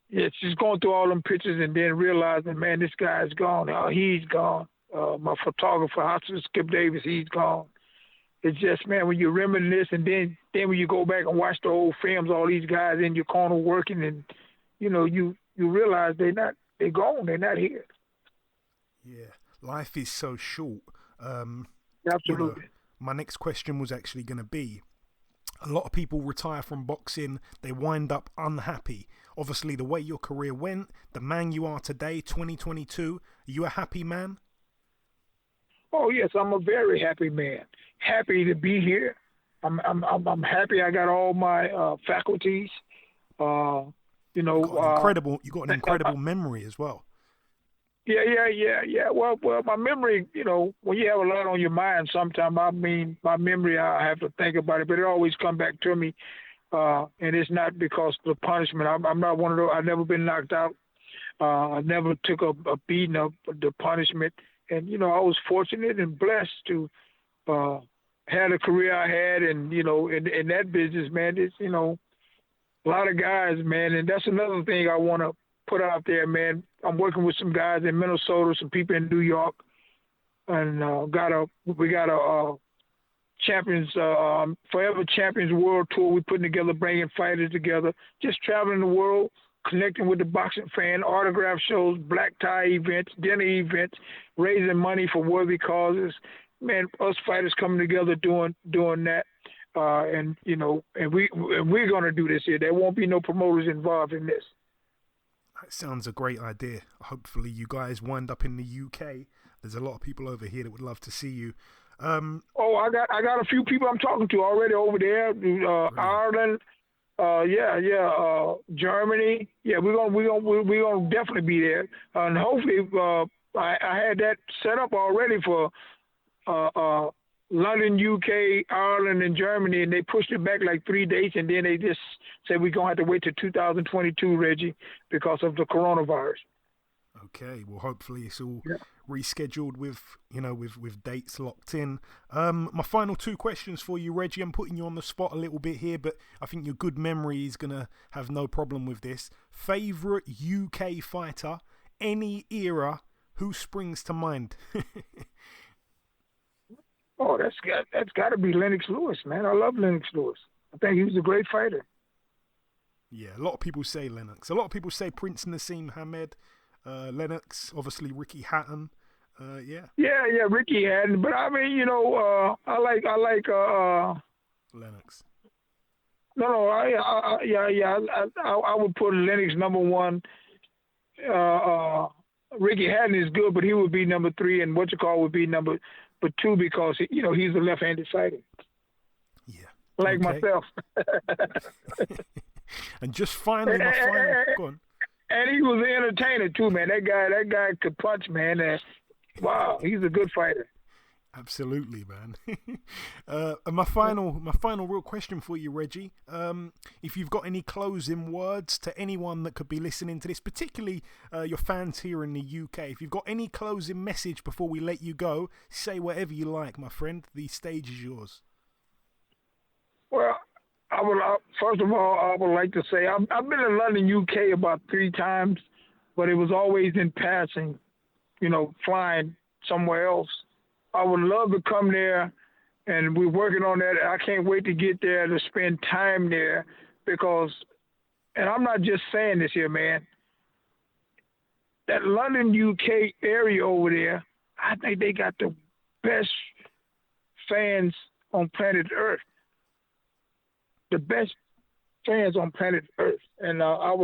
It's just going through all them pictures and then realizing, man, this guy's gone. Oh, he's gone. My photographer, Skip Davis, he's gone. It's just, man, when you reminisce and then when you go back and watch the old films, all these guys in your corner working, and, you realize they're gone. They're not here. Yeah. Life is so short. Absolutely. My next question was actually going to be, a lot of people retire from boxing, they wind up unhappy. Obviously, the way your career went, the man you are today, 2022, are you a happy man? Oh, yes, I'm a very happy man. Happy to be here. I'm happy I got all my faculties. You got an incredible memory as well. Yeah. Well, my memory, when you have a lot on your mind, sometimes, my memory, I have to think about it, but it always come back to me. And it's not because of the punishment. I'm not one of those. I've never been knocked out. I never took a beating of the punishment. And, you know, I was fortunate and blessed to have the career I had. And, you know, in that business, man, it's, you know, a lot of guys, man. And that's another thing I want to put out there, man. I'm working with some guys in Minnesota, some people in New York. And we got a Champions, Forever Champions World Tour we're putting together, bringing fighters together, just traveling the world, connecting with the boxing fan, autograph shows, black tie events, dinner events, raising money for worthy causes. Man, us fighters coming together doing that, and you know, and we're gonna do this here. There won't be no promoters involved in this. That sounds a great idea. Hopefully, you guys wind up in the UK. There's a lot of people over here that would love to see you. I got a few people I'm talking to already over there. Ireland. Germany. Yeah, we're gonna definitely be there, and hopefully, I had that set up already for London, UK, Ireland, and Germany, and they pushed it back like 3 days, and then they just said we're gonna have to wait till 2022, Reggie, because of the coronavirus. Okay, well, hopefully it's all rescheduled with dates locked in. My final two questions for you, Reggie. I'm putting you on the spot a little bit here, but I think your good memory is going to have no problem with this. Favorite UK fighter, any era, who springs to mind? Oh, that's got to be Lennox Lewis, man. I love Lennox Lewis. I think he was a great fighter. Yeah, a lot of people say Lennox. A lot of people say Prince Nassim Hamed. Lennox, obviously Ricky Hatton. Yeah, Ricky Hatton. But I mean, you know, I like Lennox. No, I would put Lennox number one. Ricky Hatton is good, but he would be number three, and would be number two because you know he's a left-handed fighter. Yeah, like myself. And just finally, my final. Go on. And he was an entertainer too, man. That guy could punch, man. Wow, he's a good fighter. Absolutely, man. And my final real question for you, Reggie. If you've got any closing words to anyone that could be listening to this, particularly your fans here in the UK, if you've got any closing message before we let you go, say whatever you like, my friend. The stage is yours. Well, first of all, I would like to say I've been in London, UK about 3 times, but it was always in passing, you know, flying somewhere else. I would love to come there, and we're working on that. I can't wait to get there to spend time there because, and I'm not just saying this here, man, that London, UK area over there, I think they got the best fans on planet Earth. The best fans on planet Earth, and I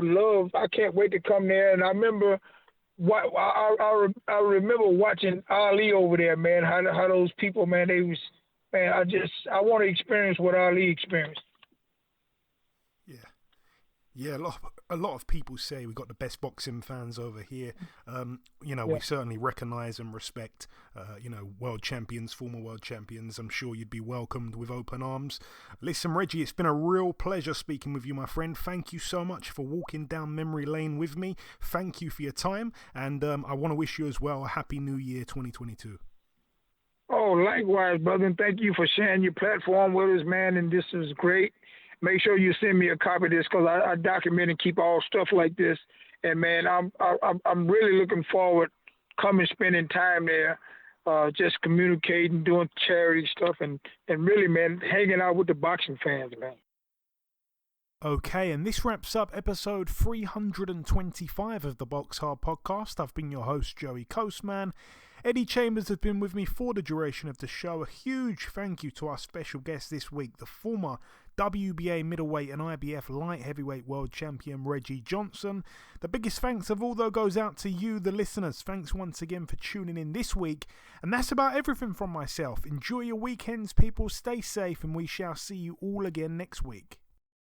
can't wait to come there. And I remember, I remember watching Ali over there, man. How those people, man, I want to experience what Ali experienced. Yeah, a lot of people say we got the best boxing fans over here. We certainly recognise and respect, world champions, former world champions. I'm sure you'd be welcomed with open arms. Listen, Reggie, it's been a real pleasure speaking with you, my friend. Thank you so much for walking down memory lane with me. Thank you for your time, and I want to wish you as well a happy New Year 2022. Oh, likewise, brother, and thank you for sharing your platform with us, man, and this is great. Make sure you send me a copy of this because I document and keep all stuff like this. And man, I'm really looking forward coming, spending time there, just communicating, doing charity stuff, and really, man, hanging out with the boxing fans, man. Okay, and this wraps up episode 325 of the BoxHard Podcast. I've been your host, Joey Coastman. Eddie Chambers has been with me for the duration of the show. A huge thank you to our special guest this week, the former WBA middleweight and IBF light heavyweight world champion Reggie Johnson. The biggest thanks of all, though, goes out to you, the listeners. Thanks once again for tuning in this week. And that's about everything from myself. Enjoy your weekends, people. Stay safe, and we shall see you all again next week.